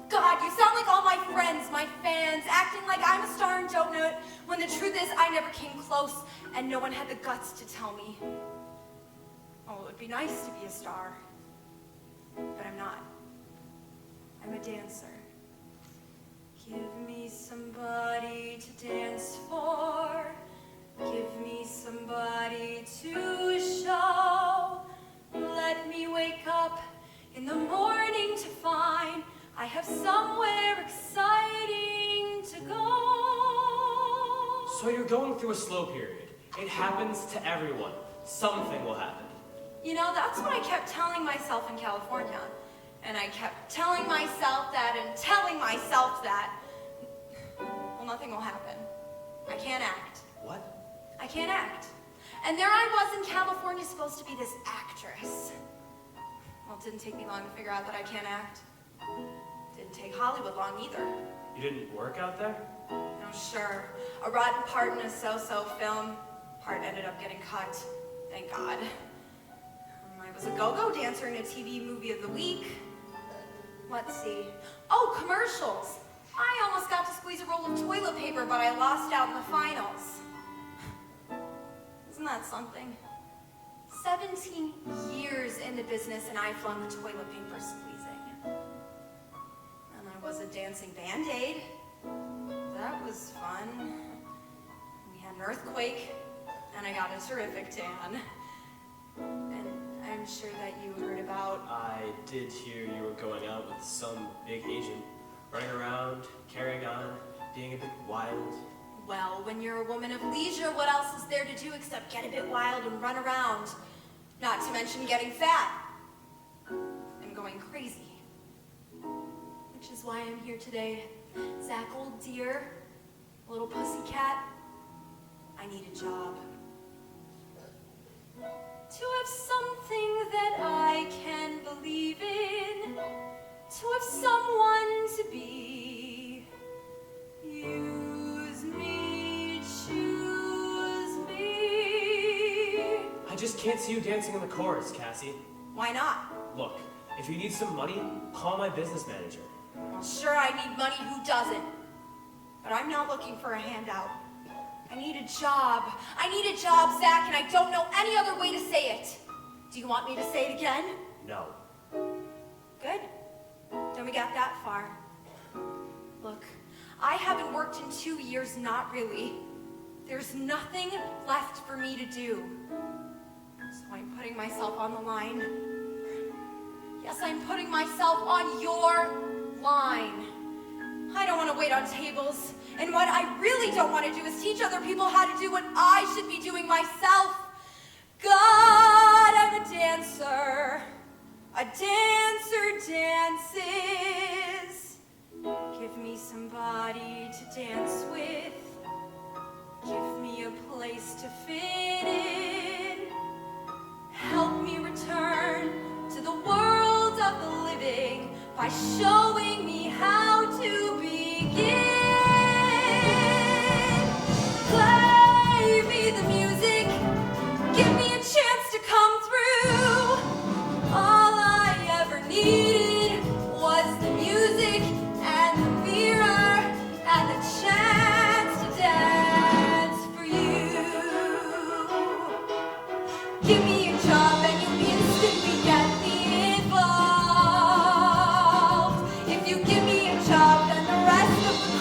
God, you sound like all my friends, my fans, acting like I'm a star and don't know it, when the truth is I never came close, and no one had the guts to tell me. Oh, it would be nice to be a star. But I'm not. I'm a dancer. Give me somebody to dance for. Give me somebody to show. Let me wake up in the morning to find I have somewhere exciting to go. So you're going through a slow period. It happens to everyone. Something will happen. You know, that's what I kept telling myself in California. And I kept telling myself that and telling myself that. Well, nothing will happen. I can't act. What? I can't act. And there I was in California supposed to be this actress. Well, it didn't take me long to figure out that I can't act. Didn't take Hollywood long either. You didn't work out there? No, sure. A rotten part in a so-so film. Part ended up getting cut. Thank God. I was a go-go dancer in a TV movie of the week. Let's see. Oh, commercials. I almost got to squeeze a roll of toilet paper, but I lost out in the finals. Isn't that something? 17 years in the business and I flung the toilet paper squeezing. And I was a dancing Band-Aid. That was fun. We had an earthquake, and I got a terrific tan. And I'm sure that you heard about... I did hear you were going out with some big agent, running around, carrying on, being a bit wild. Well, when you're a woman of leisure, what else is there to do except get a bit wild and run around? Not to mention getting fat. And going crazy. Which is why I'm here today. Zach, old dear, little pussycat, I need a job. To have something that I can believe in. To have someone to be. Use me, choose me. I just can't see you dancing in the chorus, Cassie. Why not? Look, if you need some money, call my business manager. Well, sure, I need money, who doesn't? But I'm not looking for a handout. I need a job. I need a job, Zach, and I don't know any other way to say it. Do you want me to say it again? No. Good. Then we got that far. Look, I haven't worked in 2 years, not really. There's nothing left for me to do. So I'm putting myself on the line. Yes, I'm putting myself on your line. I don't want to wait on tables. And what I really don't want to do is teach other people how to do what I should be doing myself. God, I'm a dancer. A dancer dances. Give me somebody to dance with. Give me a place to fit in. Help me return to the world of the living by showing me how to begin. Play me the music. Give me a chance to come through. All I ever needed was the music and the mirror and the chance to dance for you. Give me a job and you instantly get me involved. If you give me a job, then the rest of the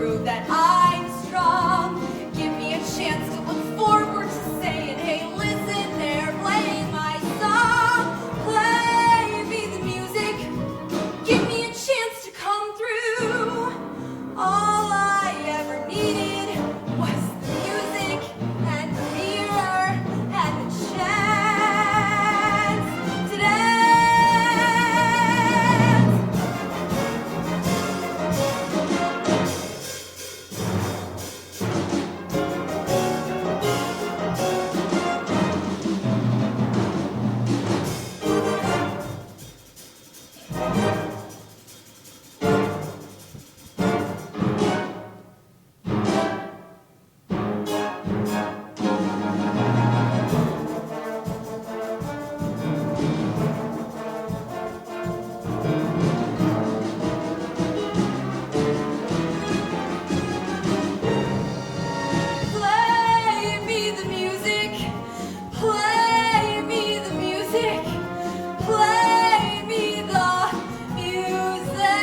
prove that I'm strong. Give me a chance to look forward to saying, hey, listen, they're playing my song. Play me the music. Give me a chance to come through. All I ever needed was the music and the mirror and the chance to dance. Play me the music. Play me the music. Play me the music.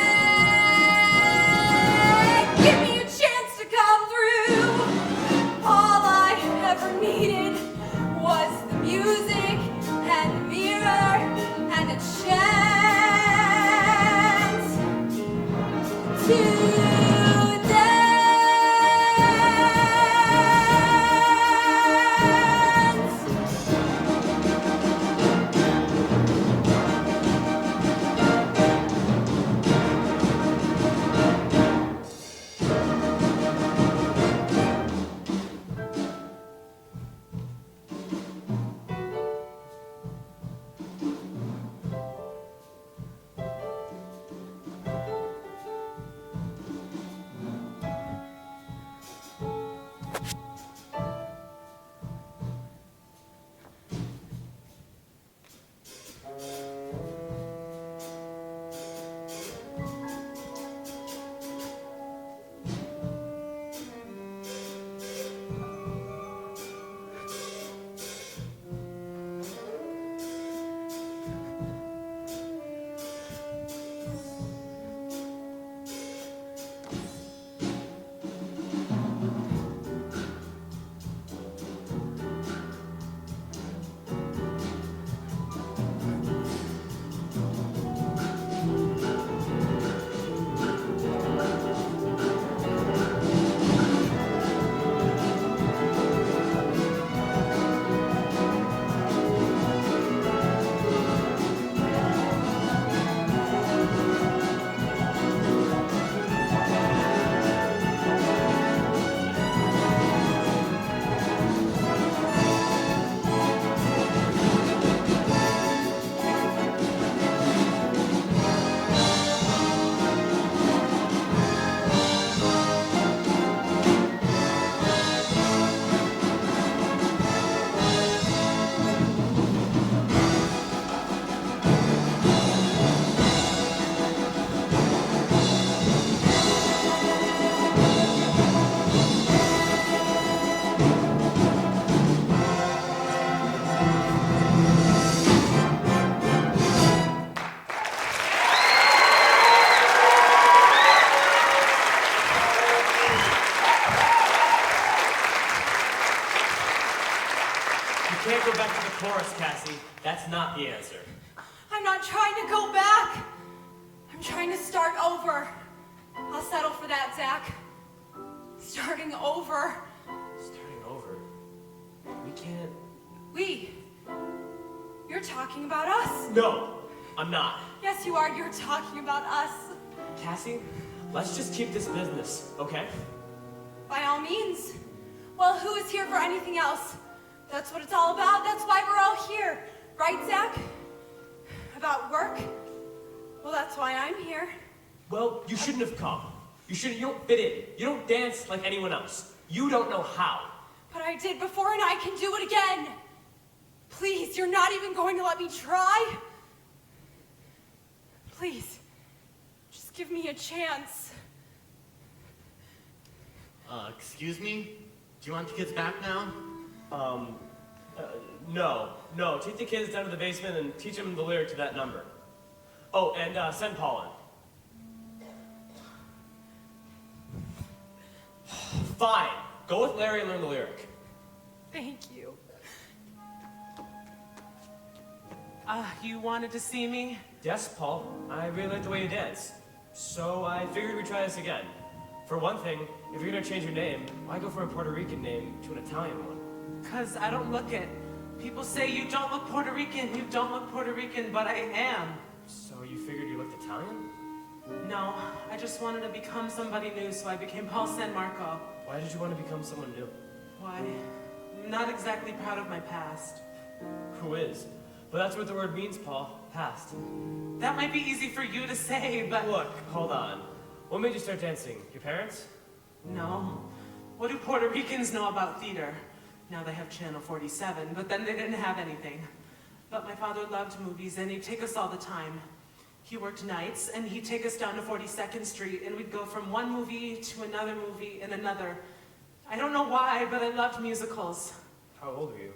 Give me a chance to come through. All I ever needed was the music and the mirror and a chance to dance. can't go back to the chorus, Cassie. That's not the answer. I'm not trying to go back. I'm trying to start over. I'll settle for that, Zach. Starting over. Starting over? We can't... We? You're talking about us. No, I'm not. Yes, you are. You're talking about us. Cassie, let's just keep this business, okay? By all means. Well, who is here for anything else? That's what it's all about. That's why we're all here. Right, Zach? About work? Well, that's why I'm here. Well, you shouldn't have come. You don't fit in. You don't dance like anyone else. You don't know how. But I did before and I can do it again. Please, you're not even going to let me try? Please, just give me a chance. Excuse me? Do you want the kids back now? No. Take the kids down to the basement and teach them the lyric to that number. Oh, and send Paul in. Fine. Go with Larry and learn the lyric. Thank you. You wanted to see me? Yes, Paul. I really like the way you dance. So I figured we'd try this again. For one thing, if you're gonna change your name, why go from a Puerto Rican name to an Italian one? 'Cause I don't look it. People say you don't look Puerto Rican, you don't look Puerto Rican, but I am. So you figured you looked Italian? No, I just wanted to become somebody new, so I became Paul San Marco. Why did you want to become someone new? Why? I'm not exactly proud of my past. Who is? But that's what the word means, Paul. Past. That might be easy for you to say, but... Look, hold on. What made you start dancing? Your parents? No. What do Puerto Ricans know about theater? Now they have Channel 47, but then they didn't have anything. But my father loved movies, and he'd take us all the time. He worked nights, and he'd take us down to 42nd Street, and we'd go from one movie to another movie and another. I don't know why, but I loved musicals. How old were you?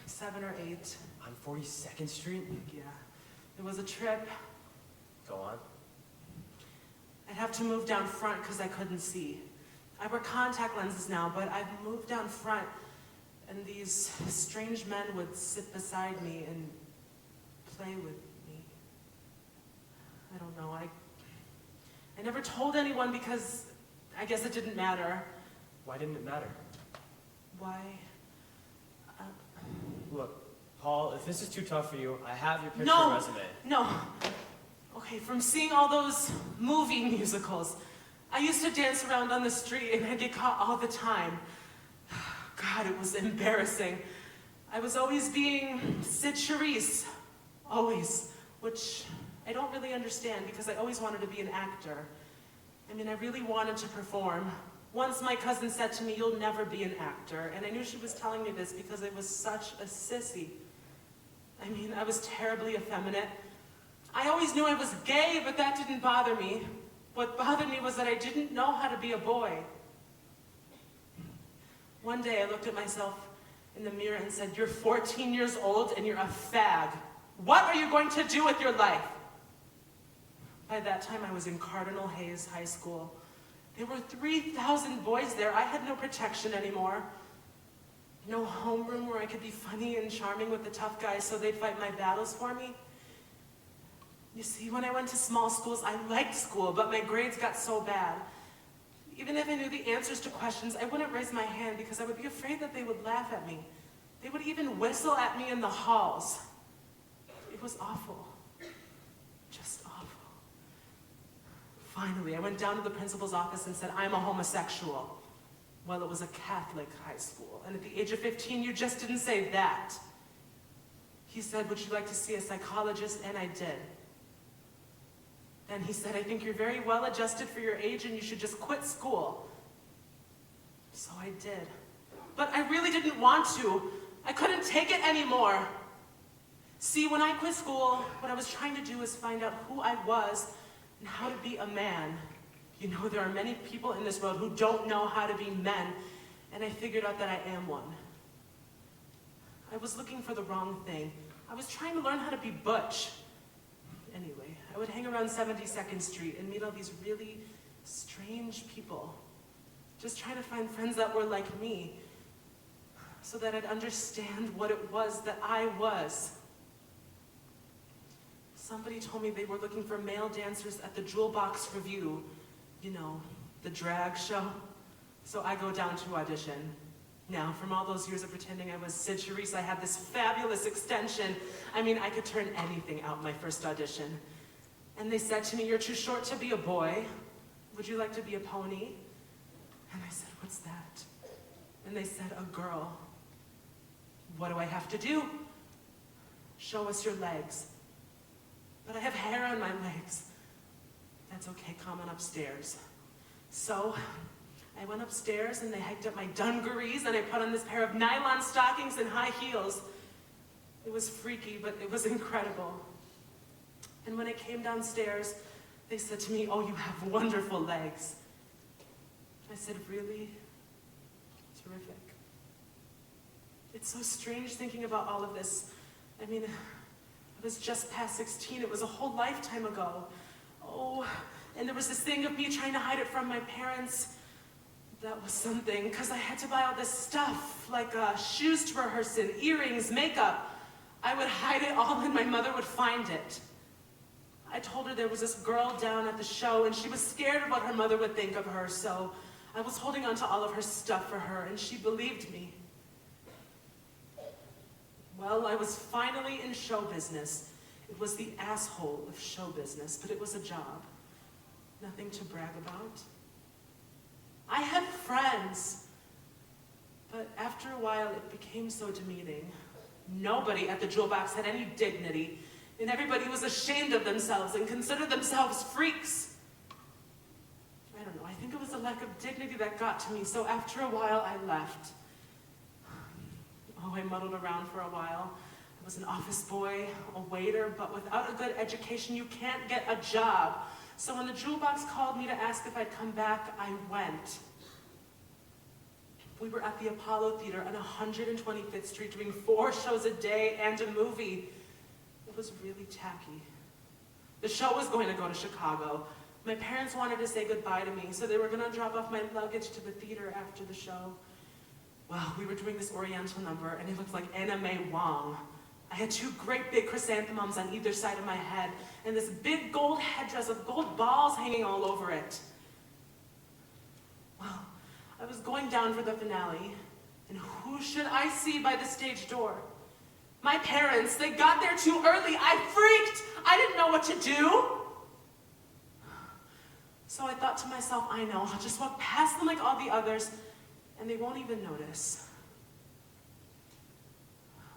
7 or 8. On 42nd Street? Yeah. It was a trip. Go on. I'd have to move down front because I couldn't see. I wear contact lenses now, but I'd moved down front, and these strange men would sit beside me and play with me. I don't know, I never told anyone because I guess it didn't matter. Why didn't it matter? Why? Look, Paul, if this is too tough for you, I have your picture resume. No. Okay, from seeing all those movie musicals, I used to dance around on the street and I'd get caught all the time. God, it was embarrassing. I was always being Sid Charisse. Always. Which I don't really understand because I always wanted to be an actor. I mean, I really wanted to perform. Once my cousin said to me, "You'll never be an actor." And I knew she was telling me this because I was such a sissy. I mean, I was terribly effeminate. I always knew I was gay, but that didn't bother me. What bothered me was that I didn't know how to be a boy. One day I looked at myself in the mirror and said, "You're 14 years old and you're a fag. What are you going to do with your life?" By that time I was in Cardinal Hayes High School. There were 3,000 boys there. I had no protection anymore. No homeroom where I could be funny and charming with the tough guys so they'd fight my battles for me. You see, when I went to small schools, I liked school, but my grades got so bad. Even if I knew the answers to questions, I wouldn't raise my hand because I would be afraid that they would laugh at me. They would even whistle at me in the halls. It was awful. Just awful. Finally, I went down to the principal's office and said, "I'm a homosexual." Well, it was a Catholic high school, and at the age of 15, you just didn't say that. He said, "Would you like to see a psychologist?" And I did. Then he said, "I think you're very well adjusted for your age and you should just quit school." So I did. But I really didn't want to. I couldn't take it anymore. See, when I quit school, what I was trying to do was find out who I was and how to be a man. You know, there are many people in this world who don't know how to be men, and I figured out that I am one. I was looking for the wrong thing. I was trying to learn how to be butch. Anyway, I would hang around 72nd Street and meet all these really strange people. Just trying to find friends that were like me, so that I'd understand what it was that I was. Somebody told me they were looking for male dancers at the Jewel Box Review. You know, the drag show. So I go down to audition. Now, from all those years of pretending I was Sid Charisse, I had this fabulous extension. I mean, I could turn anything out my first audition. And they said to me, "You're too short to be a boy. Would you like to be a pony?" And I said, "What's that?" And they said, "A girl." What do I have to do? Show us your legs. But I have hair on my legs. That's okay, come on upstairs. So I went upstairs and they hiked up my dungarees and I put on this pair of nylon stockings and high heels. It was freaky, but it was incredible. And when I came downstairs, they said to me, "Oh, you have wonderful legs." I said, "Really? Terrific." It's so strange thinking about all of this. I mean, I was just past 16. It was a whole lifetime ago. Oh, and there was this thing of me trying to hide it from my parents. That was something, because I had to buy all this stuff, like shoes to rehearse in, earrings, makeup. I would hide it all and my mother would find it. I told her there was this girl down at the show and she was scared of what her mother would think of her, so I was holding on to all of her stuff for her and she believed me. Well, I was finally in show business. It was the asshole of show business, but it was a job. Nothing to brag about. I had friends, but after a while it became so demeaning. Nobody at the jewel box had any dignity, and everybody was ashamed of themselves and considered themselves freaks. I don't know, I think it was the lack of dignity that got to me, so after a while I left. Oh, I muddled around for a while. I was an office boy, a waiter, but without a good education, you can't get a job. So when the jewel box called me to ask if I'd come back, I went. We were at the Apollo Theater on 125th Street doing 4 shows a day and a movie. It was really tacky. The show was going to go to Chicago. My parents wanted to say goodbye to me, so they were going to drop off my luggage to the theater after the show. Well, we were doing this Oriental number, and it looked like Anime Wong. I had 2 great big chrysanthemums on either side of my head, and this big gold headdress with gold balls hanging all over it. Well, I was going down for the finale, and who should I see by the stage door? My parents. They got there too early. I freaked. I didn't know what to do. So I thought to myself, I know, I'll just walk past them like all the others, and they won't even notice.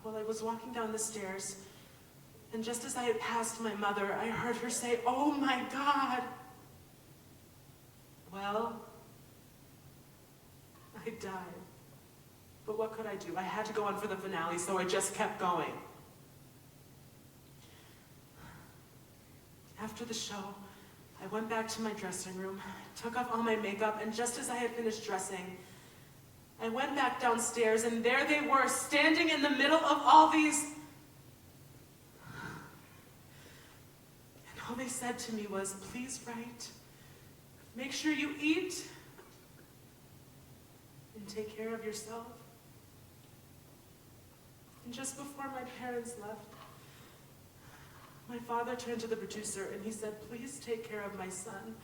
Well, I was walking down the stairs, and just as I had passed my mother, I heard her say, "Oh my God." Well, I died. But what could I do? I had to go on for the finale, so I just kept going. After the show, I went back to my dressing room, took off all my makeup, and just as I had finished dressing, I went back downstairs, and there they were, standing in the middle of all these. And all they said to me was, "Please write, make sure you eat, and take care of yourself." And just before my parents left, my father turned to the producer and he said, "Please take care of my son."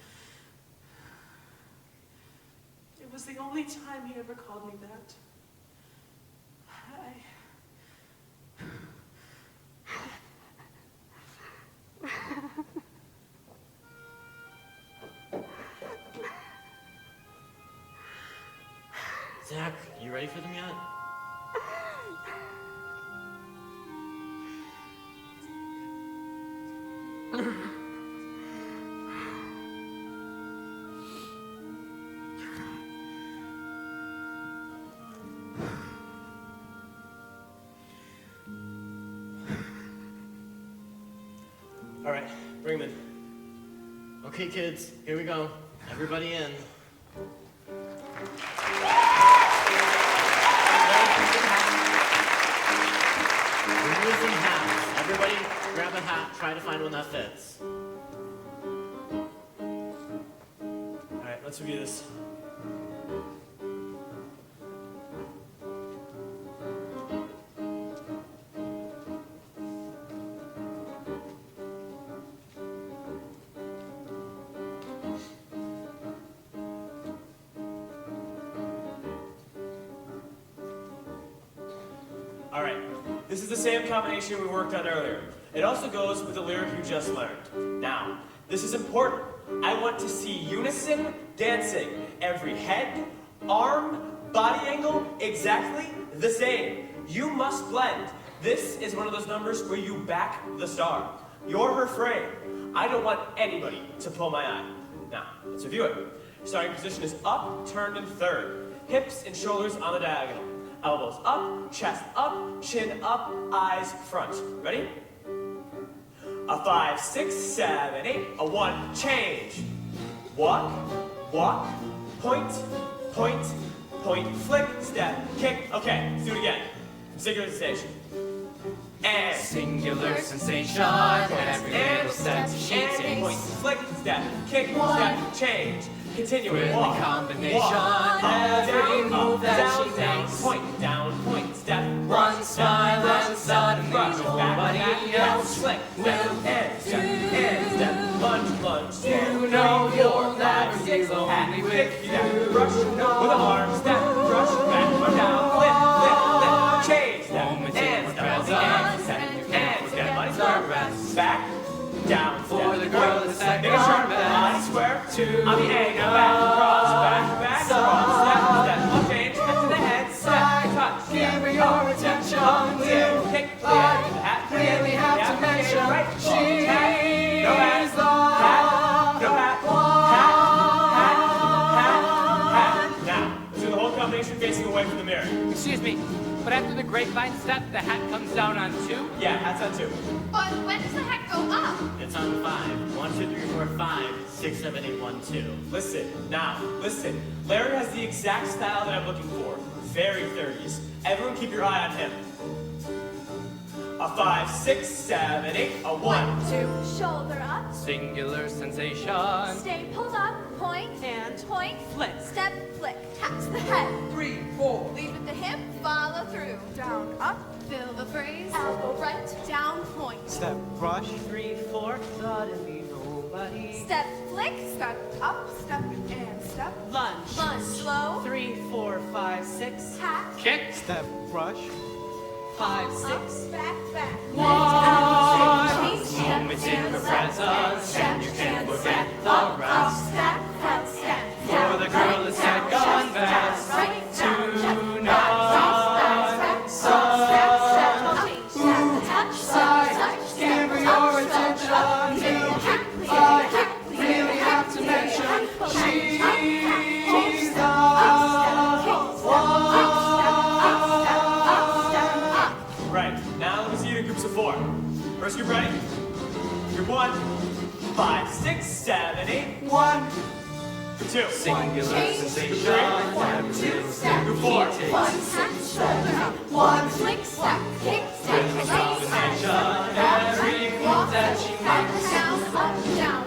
It was the only time he ever called me that. Zach, you ready for them yet? All right, bring them in. Okay, kids, here we go. Everybody in. We're using hats. Everybody grab a hat, try to find one that fits. All right, let's review this. This is the same combination we worked on earlier. It also goes with the lyric you just learned. Now, this is important. I want to see unison dancing. Every head, arm, body angle, exactly the same. You must blend. This is one of those numbers where you back the star. You're her frame. I don't want anybody to pull my eye. Now, let's review it. Starting position is up, turned in third. Hips and shoulders on the diagonal. Elbows up, chest up, chin up, eyes front. Ready? A 5, 6, 7, 8, a 1, change. Walk, walk, point, point, point, flick, step, kick. Okay, let's do it again. Singular sensation. And singular sensation. Every little step she takes. Point, flick, step, kick, step, change. Continuing. Walk. Combination. Walk. Every move that down, she down, makes. point, step. One smile and suddenly nobody else Flick, will and step, lunge, You know you'll never be lonely with you. Brush, with a arm, step, brush, back, down, flip, change, step, and step, and back, down, For the girl that's second make a sharp best. body square, Two, on the angle, back, cross, back, cross, step, change, step to the head, step, touch, Give her your attention, kick, I really have to mention she's no hat, Now, let's do the whole combination facing away from the mirror. Excuse me, but after the grapevine step, the hat comes down on 2? Yeah, hat's on 2. But when does the hat go up? It's on 5. 1, 2, 3, 4, 5, 6, 7, 8, 1, 2. Listen. Larry has the exact style that I'm looking for. Very 30s. Everyone keep your eye on him. A 5, 6, 7, 8, a 1. 2, shoulder up. Singular sensation. Stay pulled up. Point. And Point. flick. Step. Flick. Taps the head. 3, 4. Lead with the hip. Follow through. Down. Up. Fill the phrase. Elbow right. Down. Point. Step, brush. 3, 4, suddenly nobody. Step. Flick. Step up, step and step. Lunge. Lunge. Slow. 3, 4, 5, 6. Tap. Kick. Step, brush. 5, 6. Up. Back. One Change. Step. moment in her presence, and you can't forget the Up. rest. Step. Step. For the girl is second best. Right. Give her your attention. I really have to mention she's the one. Right. Now let me see you in groups of 4. First group ready? Group 1. 5, 6, 7, 8, 1. Group 2. Singular sensation. Group 4. One. Flick. Step. Kick. Step. Every move that she makes. Down. Up. Down.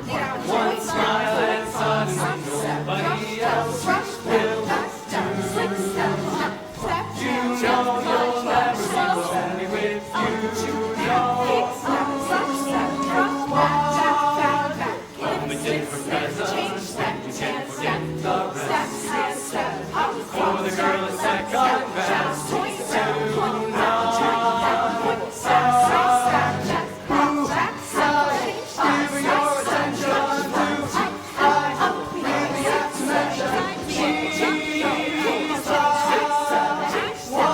One smile and suddenly nobody else will do. You know you'll never be lonely with you. Moment in her presence, and you can't forget the rest. For the girl is second best. Give her your attention to I really have to mention she's the one.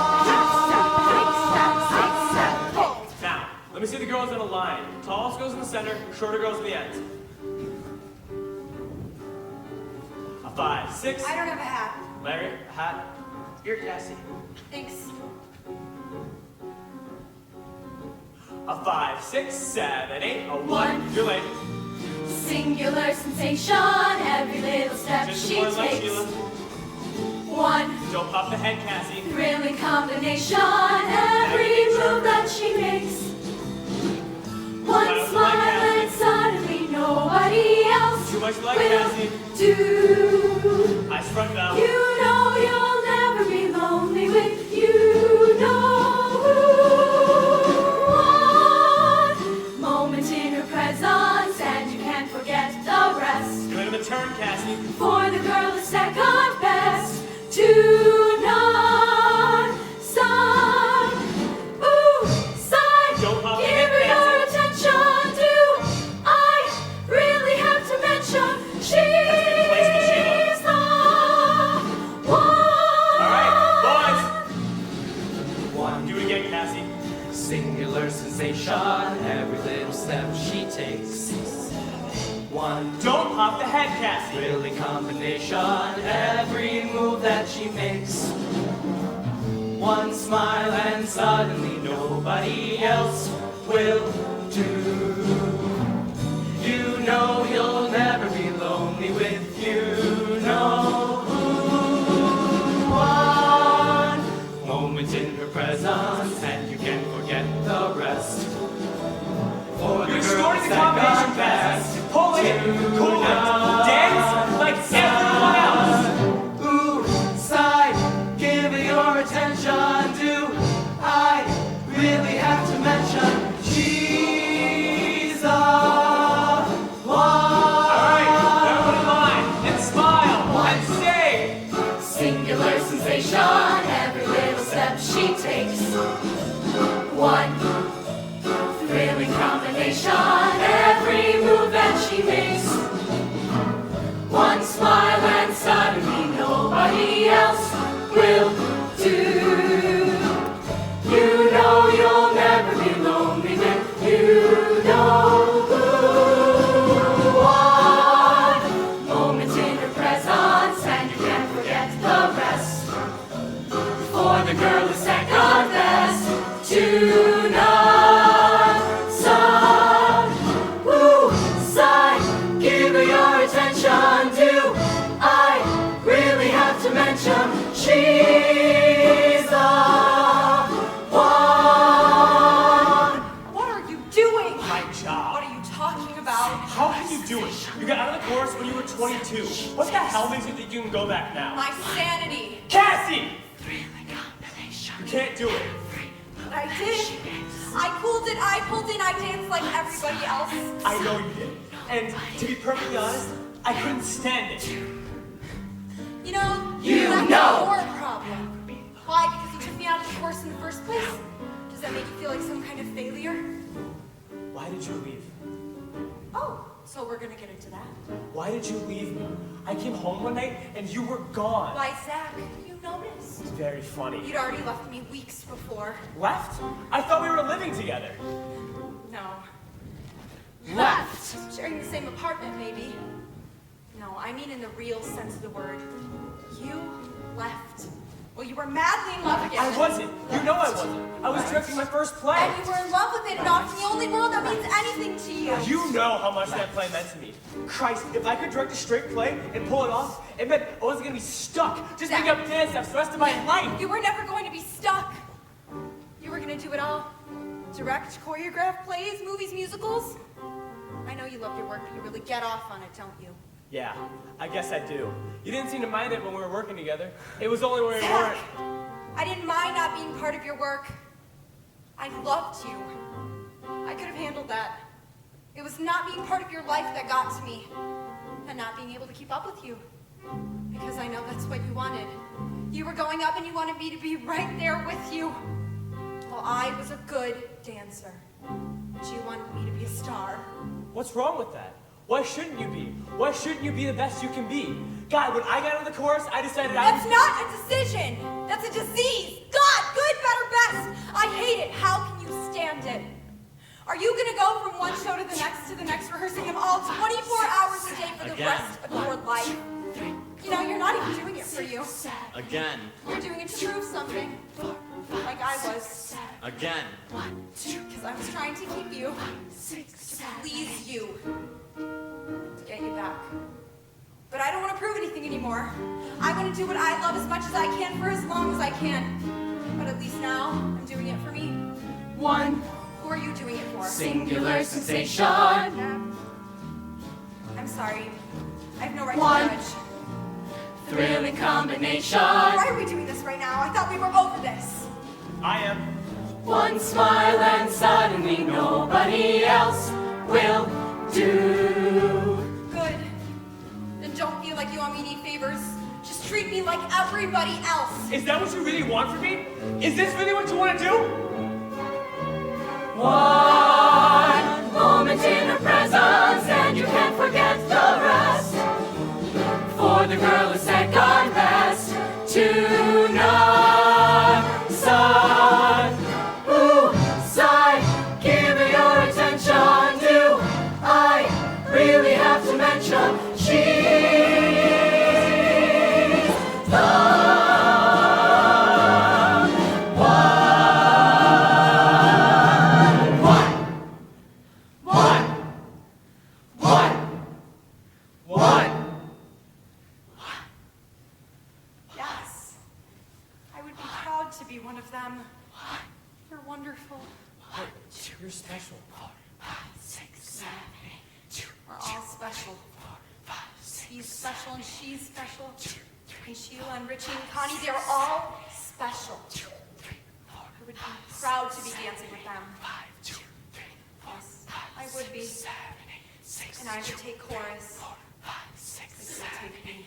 Now, let me see the girls in a line. Tallest goes in the center, shorter goes in the end. A 5, 6. I don't have a hat. Larry, a hat. Here, Cassie. Thanks. A 5, 6, 7, 8, a 1. You're late. Singular sensation. Every little step Just she one left, takes. Sheila. 1. Don't pop the head, Cassie. Thrilling combination. Every move that she makes. One smile and suddenly nobody else Too much like will Cassie. do. I sprung now. You know you'll never be lonely with you know one moment in her presence, and you can't forget the rest. Give him a turn, Cassie. For the girl is second best to none. Some side. Don't pop the Give head, her your Cassie. attention. Do I really have to mention she's the one? All right, boys. Do it again, Cassie. Singular sensation, every little step she takes. 1 Don't pop the head, Cassie. thrilling combination, every move that she makes. One smile and suddenly nobody else will do. You know you'll never be lonely with you know one moment in her presence, and you can't forget the rest. For You're the distorting girl's the combination, second best. Cassie. Pull it, cool it, dance like every and say, singular sensation, every little step she takes. One thrilling combination, every move that she makes. One smile and suddenly nobody else will do. You know you'll never be lonely when you know who. One moment in her presence and you can't forget the rest. For the girl is second best to none. Some woo sigh, give her your attention. Do I really have to mention she's the one? What are you doing? my job. What are you talking about? How can you do it? You got out of the course when you were 22. What the hell makes you think you can go back now? My sanity. Cassie! You can't do it. But I did. I pulled it, I pulled in, I danced like everybody else. I know you did. And to be perfectly honest, I couldn't stand it. You know, You that's know. your problem. Why? Because you took me out of the course in the first place? Does that make you feel like some kind of failure? Why did you leave? Oh, so we're gonna get into that. Why did you leave me? I came home one night and you were gone. Why, Zach, you noticed. Very funny. You'd already left me weeks before. Left? I thought we were living together. No. Left. Sharing the same apartment, maybe. No, I mean in the real sense of the word. You left. Well, you were madly in love again. I wasn't. You know I wasn't. I was directing my first play. And you were in love with it, and it's the only world that means anything to you. You know how much that play meant to me. Christ, if I could direct a straight play and pull it off, it meant I wasn't gonna be stuck just making up dance steps the rest of my life. You were never going to be stuck. You were gonna do it all. Direct, choreograph plays, movies, musicals. I know you love your work, but you really get off on it, don't you? Yeah, I guess I do. You didn't seem to mind it when we were working together. It was only when we Zach, weren't. I didn't mind not being part of your work. I loved you. I could have handled that. It was not being part of your life that got to me, and not being able to keep up with you. Because I know that's what you wanted. You were going up and you wanted me to be right there with you. Well, I was a good dancer, but you wanted me to be a star. What's wrong with that? Why shouldn't you be? Why shouldn't you be the best you can be? God, when I got out of the chorus, I decided That's not a decision. That's a disease. God, good, better, best. I hate it. How can you stand it? Are you gonna go from one show to the next, rehearsing them all 24 hours a day for the rest of your life? You know, you're not even doing it for you. Again. You're doing it to prove something. Like I was. Again. Because I was trying to keep you. To please you. To get you back. But I don't want to prove anything anymore. I want to do what I love as much as I can for as long as I can. But at least now, I'm doing it for me. One Who are you doing it for? singular sensation. I'm sorry. I have no right One. to judge. Thrilling combination. Why are we doing this right now? I thought we were over this. I am. One smile and suddenly nobody else will do. Good. Then don't feel like you owe me any favors. Just treat me like everybody else. Is that what you really want from me? Is this really what you want to do? One moment in her presence and you can't forget the rest. For the girl is second best to none. Son, ooh, sigh, give her your attention. Do I really have to mention she's the Yes. I would be proud to be one of them. You're wonderful. You're special. We're all special. He's special and she's special. And Sheila and Richie and Connie, they're all special. I would be proud to be dancing with them. Yes, I would be. And I would take chorus. But you would take me.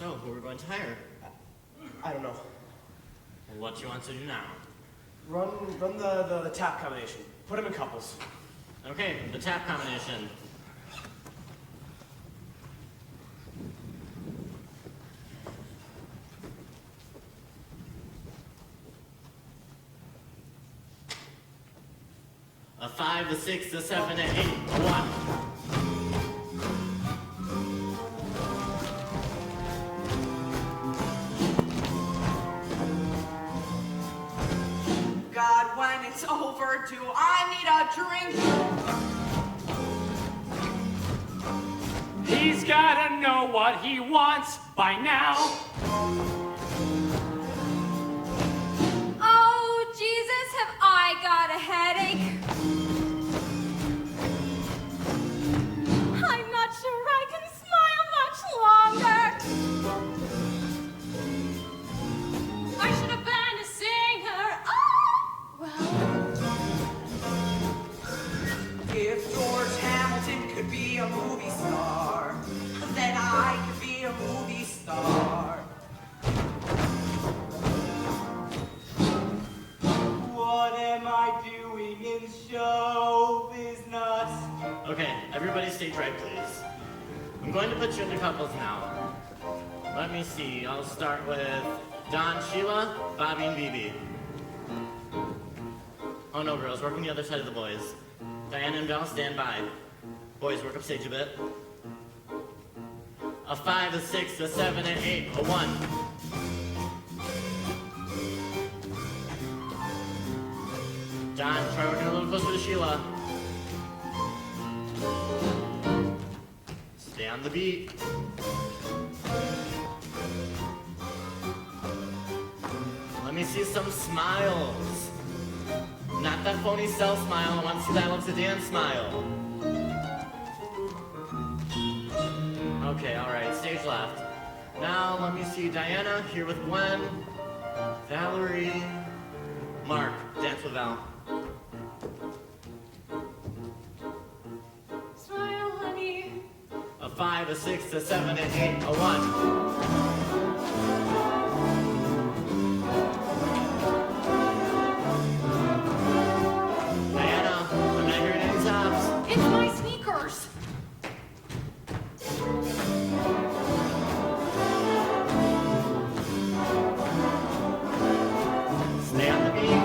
So, who are we going to hire? I don't know. Well, what do you want to do now? Run the tap combination. Put them in couples. Okay, the tap combination. A 5, a 6, a 7, a 8, a 1. God, when it's over, do I need a drink? He's gotta know what he wants by now. Oh, Jesus, have I got a headache? I'm not sure I can smile much longer. I should have been a singer. Oh, well. If George Hamilton could be a movie star, then I could be a movie star. What am I doing in show business? Okay, everybody stay dry, please. I'm going to put you into couples now. Let me see, I'll start with Don, Sheila, Bobby, and Bebe. Oh no, girls, work on the other side of the boys. Diana and Belle, stand by. Boys, work upstage a bit. A 5, a 6, a 7, an 8, a 1. Don, try working a little closer to Sheila. Stay on the beat. Let me see some smiles. Not that phony self smile, I want to see that I love to dance smile. Okay, alright, stage left. Now let me see Diana here with Gwen, Valerie, Mark, dance with Val. Smile, honey. A 5, a 6, a 7, an 8, a 1. It's my sneakers. Stay on the beat.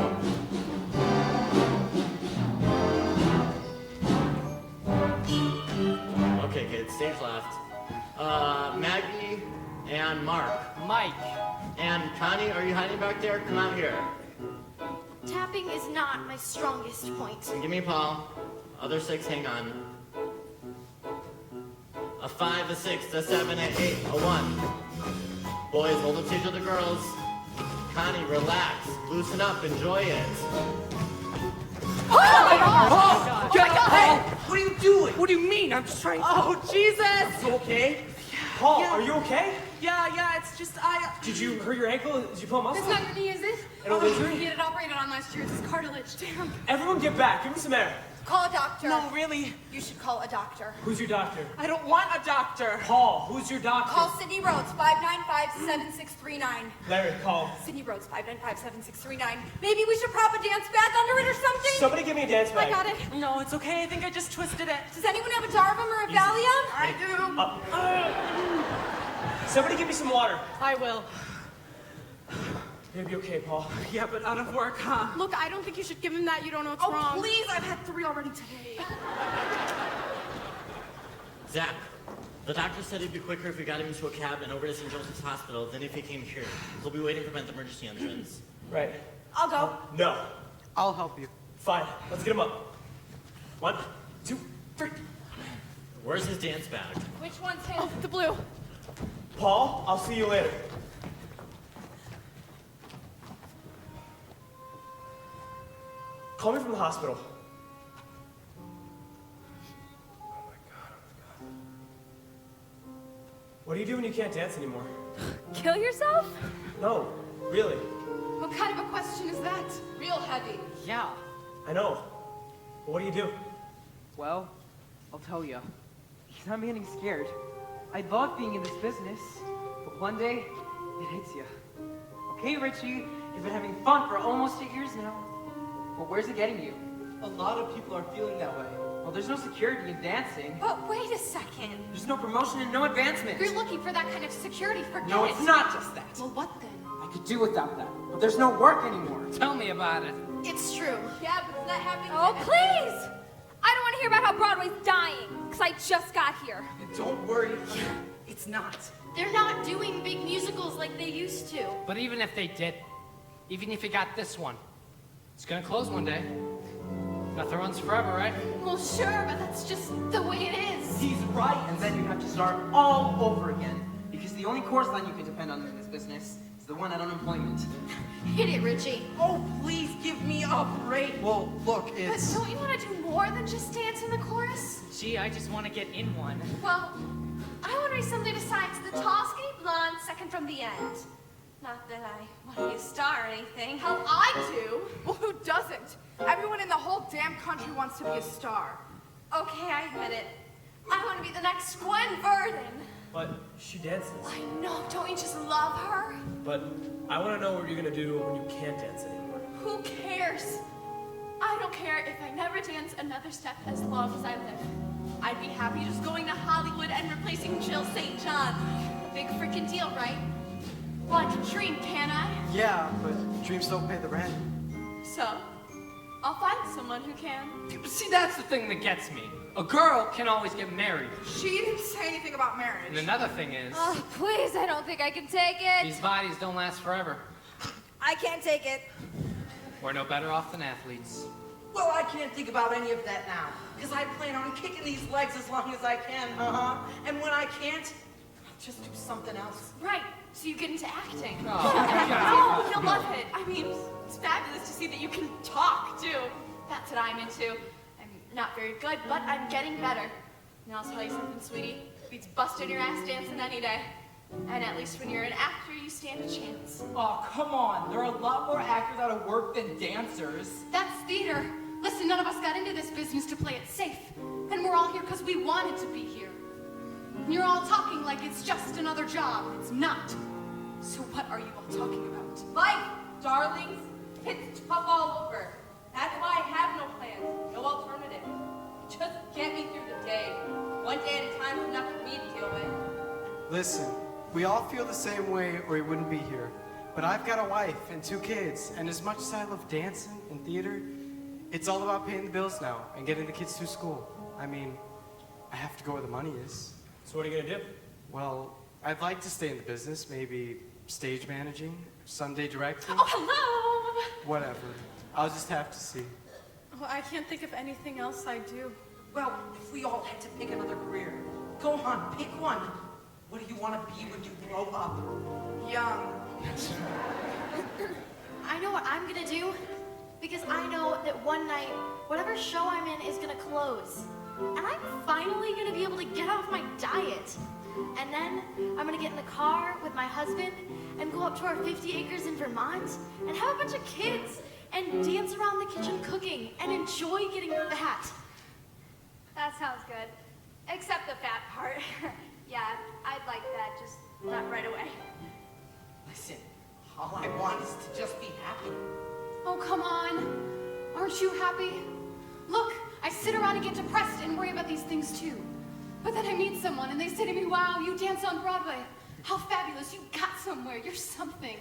Okay, kids, stage left. Maggie and Mark. Mike. And Connie, are you hiding back there? Come out here. Tapping is not my strongest point. And give me Paul. Other 6, hang on. A 5, a 6, a 7, an 8, a 1. Boys, hold up to the girls. Connie, relax. Loosen up, enjoy it. Oh my God! Oh, get up, Paul! What are you doing? What do you mean? I'm just trying to... Oh, Jesus! You okay? Paul, Yeah. are you okay? Yeah, it's just Did you hurt your ankle? Did you pull a muscle? It's not your knee, is it? An old injury? He had it operated on last year. It's his cartilage. Damn. Everyone get back. Give me some air. Call a doctor. No, really. You should call a doctor. Who's your doctor? I don't want a doctor. Paul, who's your doctor? Call Sydney Rhodes, 595-7639. Larry, call. Sydney Rhodes, 595-7639. Maybe we should prop a dance bag under it or something? Somebody give me a dance bag. I got it. No, it's okay. I think I just twisted it. Does anyone have a Darvum or a Valium? I do. Somebody give me some water. I will. You'll be okay, Paul. Yeah, but out of work, huh? Look, I don't think you should give him that. You don't know what's wrong. Oh, please. I've had 3 already today. Zach, the doctor said it'd be quicker if we got him into a cab and over to St. Joseph's Hospital than if he came here. He'll be waiting for the emergency entrance. Right. I'll go. No. I'll help you. Fine. Let's get him up. 1, 2, 3. Where's his dance bag? Which one's his? Oh, the blue. Paul, I'll see you later. Call me from the hospital. Oh my God. What do you do when you can't dance anymore? Kill yourself? No, really. What kind of a question is that? Real heavy. Yeah. I know. But what do you do? Well, I'll tell you. Because I'm getting scared. I love being in this business, but one day, it hits you. Okay, Richie, you've been having fun for almost 8 years now. But where's it getting you? A lot of people are feeling that way. Well, there's no security in dancing. But wait a second. There's no promotion and no advancement. You're looking for that kind of security, forget No, it. it's not just that. Well, what then? I could do without that. But there's no work anymore. Tell me about it. It's true. Yeah, but it's not happening. Oh, please! I don't want to hear about how Broadway's dying, because I just got here. And don't worry, it's not. They're not doing big musicals like they used to. But even if they did, even if you got this one, it's gonna close one day. Nothing runs forever, right? Well, sure, but that's just the way it is. He's right. And then you have to start all over again. Because the only course line you can depend on in this business is the one at unemployment. Hit it, Richie. Oh, please give me a break. Well, look, But it's... don't you want to do more than just dance in the chorus? Gee, I just want to get in one. Well, I want to be something besides the tall, skinny blonde second from the end. Not that I want to be a star or anything. Hell, I do. Well, who doesn't? Everyone in the whole damn country wants to be a star. Okay, I admit it. I want to be the next Gwen Verdon. But she dances. I know, don't you just love her? But I want to know what you're going to do when you can't dance anymore. Who cares? I don't care if I never dance another step as long as I live. I'd be happy just going to Hollywood and replacing Jill St. John. Big freaking deal, right? Well, I can dream, can't I? Yeah, but dreams don't pay the rent. So, I'll find someone who can. See, that's the thing that gets me. A girl can always get married. She didn't say anything about marriage. And another thing is, Oh, please, I don't think I can take it. these bodies don't last forever. I can't take it. We're no better off than athletes. Well, I can't think about any of that now. Because I plan on kicking these legs as long as I can, And when I can't, I'll just do something else. Right, so you get into acting. Oh, You'll love it. I mean, it's fabulous to see that you can talk, too. That's what I'm into. I'm not very good, but I'm getting better. And I'll tell you something, sweetie. Beats busting your ass dancing any day. And at least when you're an actor, you stand a chance. Oh, come on. There are a lot more actors out of work than dancers. That's theater. Listen, none of us got into this business to play it safe. And we're all here because we wanted to be here. And you're all talking like it's just another job. It's not. So what are you all talking about? Life, darlings. It's tough all over. That's why I have no plans, no alternative. Just get me through the day. One day at a time is enough for me to deal with. Listen, we all feel the same way or we wouldn't be here. But I've got a wife and 2 kids, and as much as I love dancing and theater, it's all about paying the bills now and getting the kids through school. I mean, I have to go where the money is. So what are you going to do? Well, I'd like to stay in the business, maybe stage managing, Sunday directing. Oh, hello! Whatever. I'll just have to see. Well, I can't think of anything else I do. Well, if we all had to pick another career, go on, pick one. What do you want to be when you grow up? Young. I know what I'm gonna do, because I know that one night, whatever show I'm in is gonna close. And I'm finally gonna be able to get off my diet. And then I'm gonna get in the car with my husband and go up to our 50 acres in Vermont and have a bunch of kids and dance around the kitchen cooking and enjoy getting fat. That sounds good. Except the fat part. Yeah, I'd like that, just not right away. Listen, all I want is to just be happy. Oh, come on. Aren't you happy? Look, I sit around and get depressed and worry about these things too. But then I meet someone and they say to me, wow, you dance on Broadway. How fabulous, you got somewhere, you're something.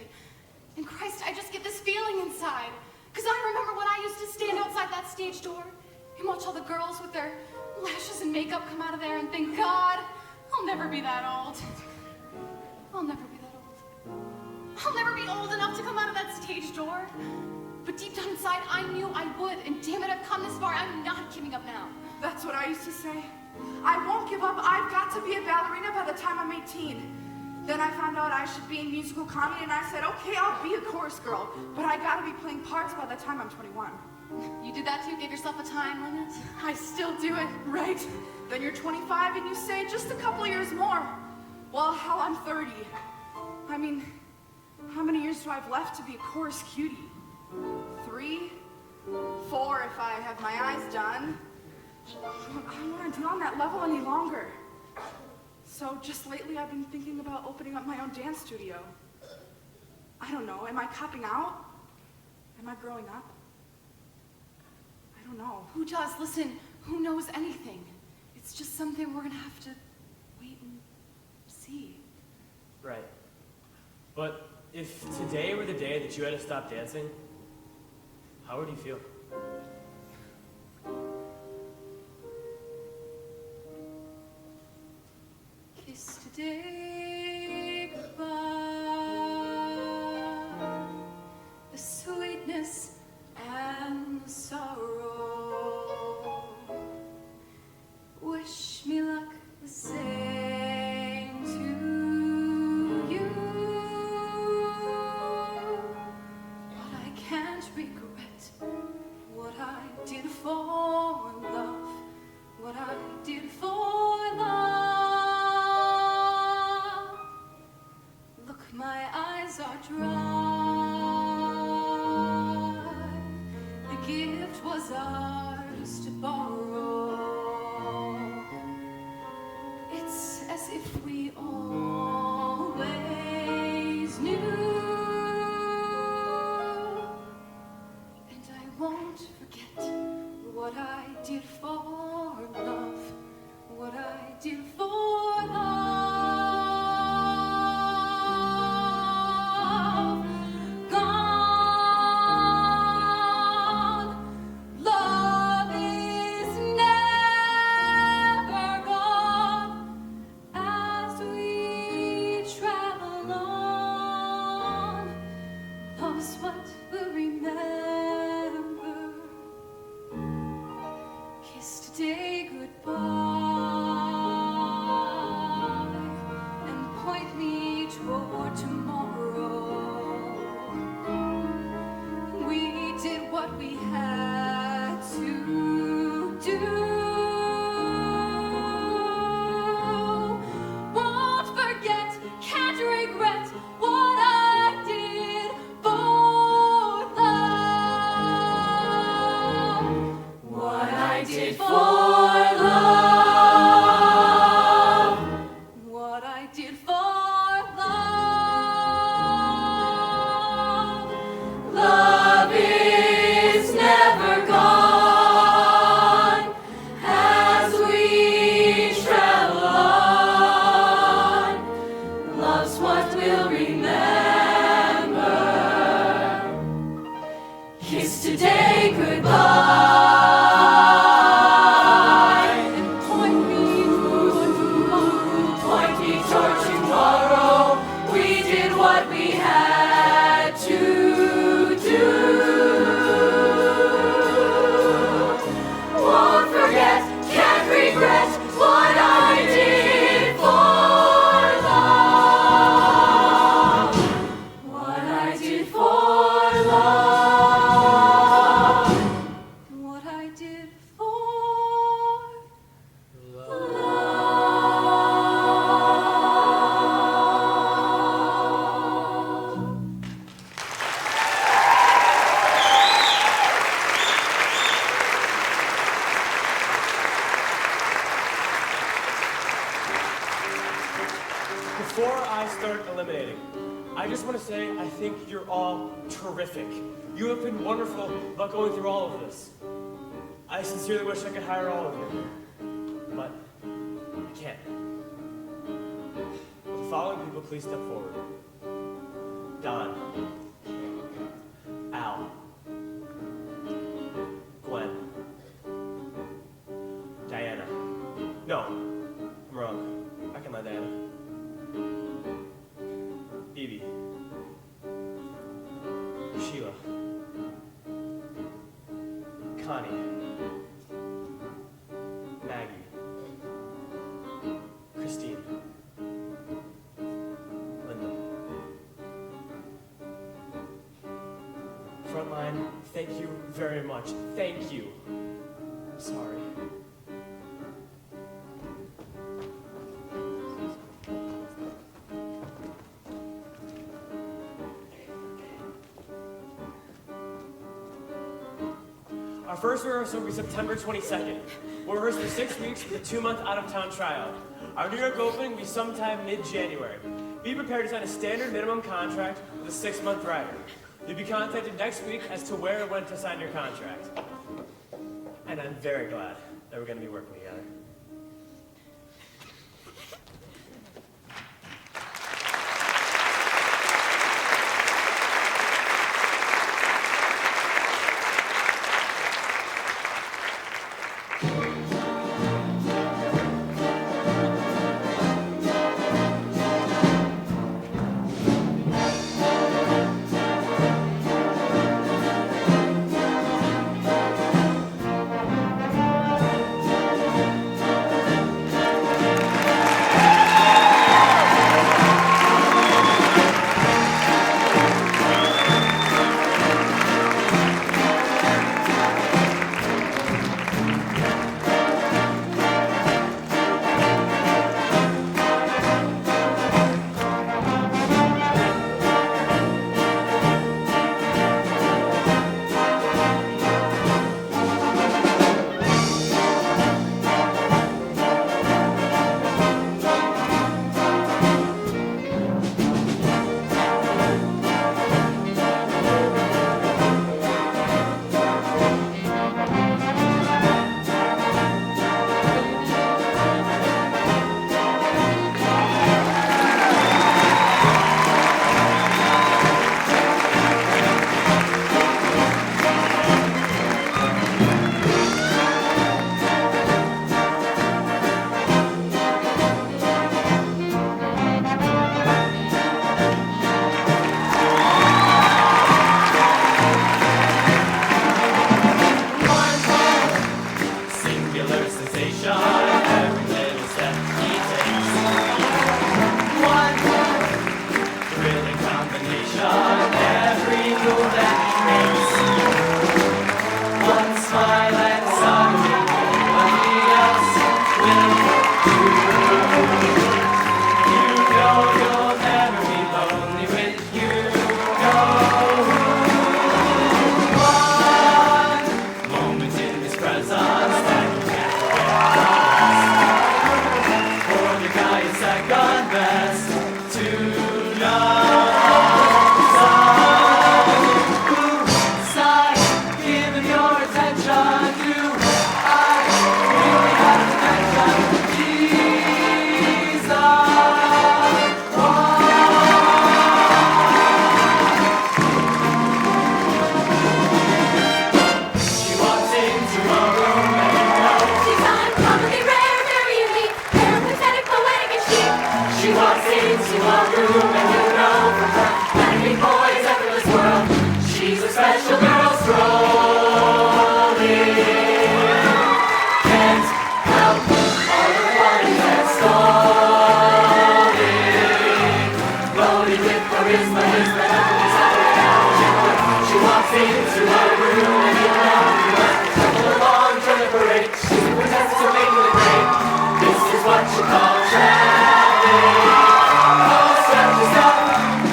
And Christ, I just get this feeling inside. Because I remember when I used to stand outside that stage door and watch all the girls with their lashes and makeup come out of there and think, God, I'll never be that old. I'll never be that old. I'll never be old enough to come out of that stage door. But deep down inside, I knew I would. And damn it, I've come this far. I'm not giving up now. That's what I used to say. I won't give up. I've got to be a ballerina by the time I'm 18. Then I found out I should be in musical comedy, and I said, okay, I'll be a chorus girl, but I gotta be playing parts by the time I'm 21. You did that too? Gave yourself a time limit? I still do it. Right. Then you're 25 and you say just a couple years more. Well, hell, I'm 30. I mean, how many years do I have left to be a chorus cutie? 3? 4 if I have my eyes done. I don't want to be on that level any longer. So just lately I've been thinking about opening up my own dance studio. I don't know, am I copping out? Am I growing up? I don't know. Who does? Listen, who knows anything? It's just something we're gonna have to wait and see. Right. But if today were the day that you had to stop dancing, how would you feel? Kiss today goodbye. The sweetness and the sorrow. Wish me luck the same to you. But I can't regret what I did for love. What I did for love. Look, my eyes are dry. The gift was ours to borrow. It's as if we always knew. And I won't forget what I did for love. What I did for love. Gone. Love is never gone. As we travel on, love's what we'll remember. Kiss today goodbye and point me toward tomorrow. We did what we had to do. Won't forget, can't regret what I did for love. What I did for love. What I did for love. Love is never gone as we travel on. Love's what we'll remember. Kiss today goodbye and point me toward tomorrow. Point me toward tomorrow. We did what we had to do. Won't forget, can't regret what I did for love. What I did for love. What I did for love. Before I start eliminating, I just want to say I think you're all terrific. You have been wonderful about going through all of this. I sincerely wish I could hire all of you, but I can't. Will the following people please step forward? Don, Al, Gwen, Diana. No, I'm wrong. I can let Diana. Bebe, Sheila, Connie, Maggie, Kristine, Linda. Frontline, thank you very much. Thank you. I'm sorry. Our first rehearsal will be September 22nd. We'll rehearse for 6 weeks with a 2-month out-of-town tryout. Our New York opening will be sometime mid-January. Be prepared to sign a standard minimum contract with a 6-month rider. You'll be contacted next week as to where and when to sign your contract. And I'm very glad that we're going to be working together.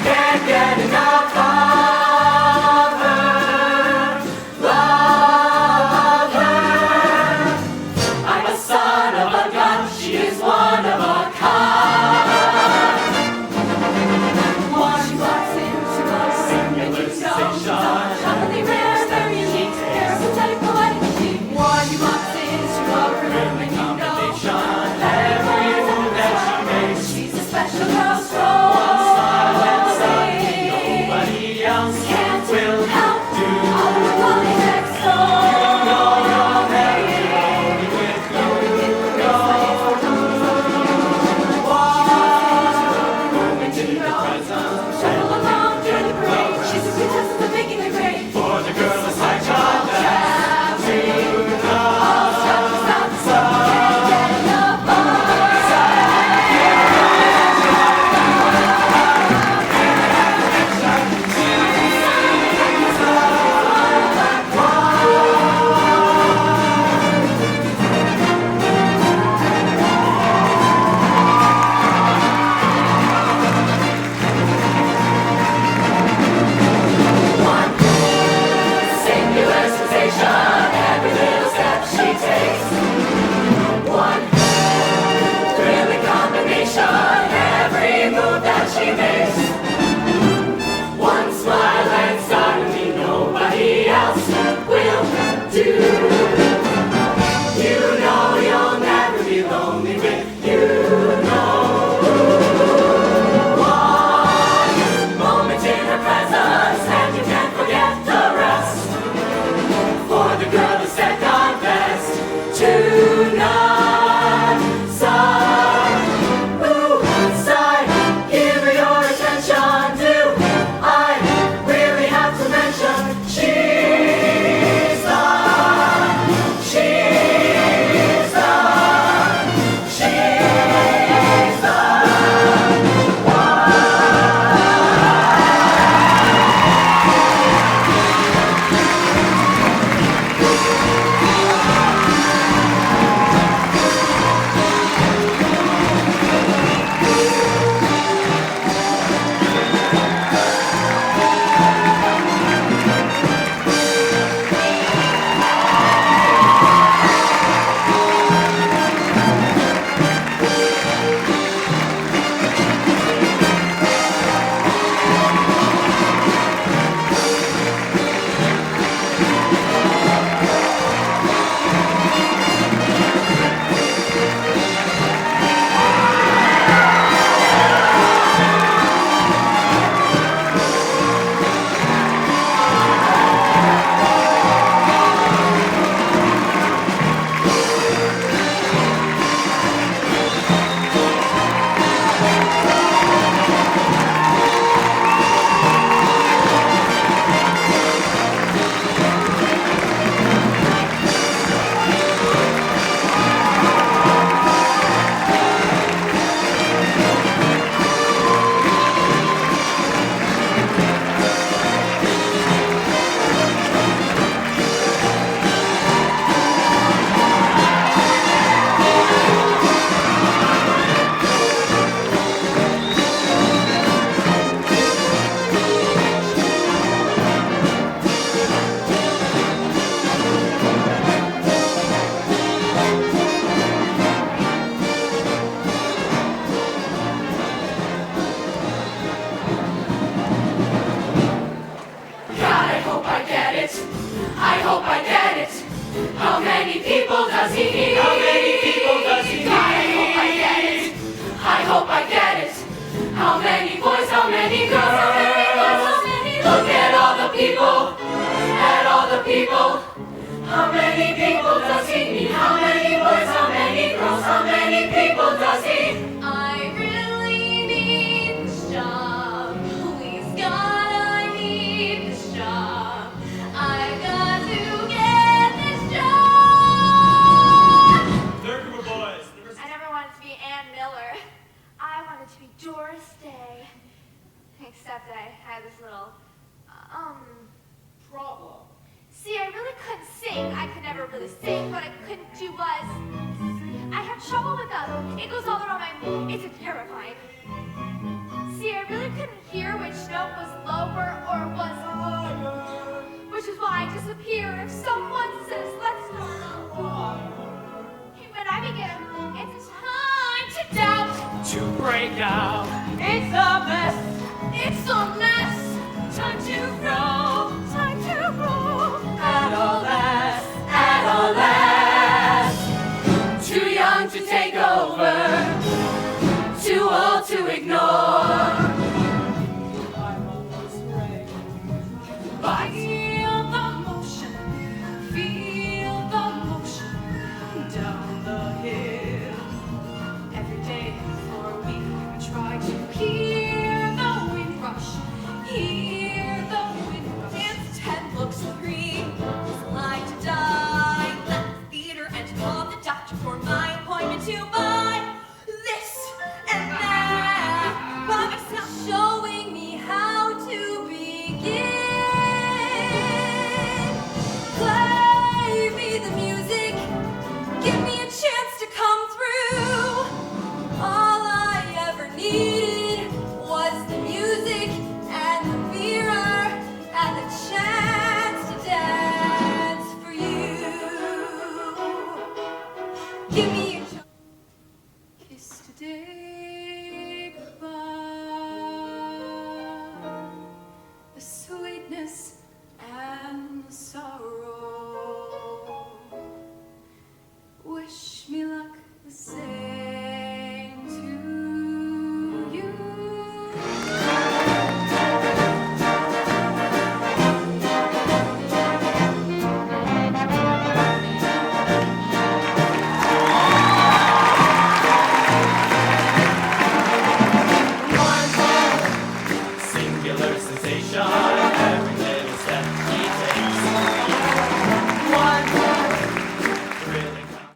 Can't get enough of her. I hope I get it. How many people does he need? How many people does he need? I hope I get it. I hope I get it. How many boys, how many girls, how many boys, how many? Look at all the people, at all the people. How many people does he need? How many boys, how many girls, how many people does he? I really need this job. Please God, I need this job. I've got to get this job. Third group of boys. I never wanted to be Ann Miller. I wanted to be Doris Day. Except I had this little, Problem. See, I really couldn't sing. I could never really sing. What I couldn't do was, I have trouble with it goes all around my, it's terrifying. See, I really couldn't hear which note was lower or was higher, which is why I disappear if someone says, let's start. When I begin, it's time to doubt. To break out. It's a mess. It's a mess. Time to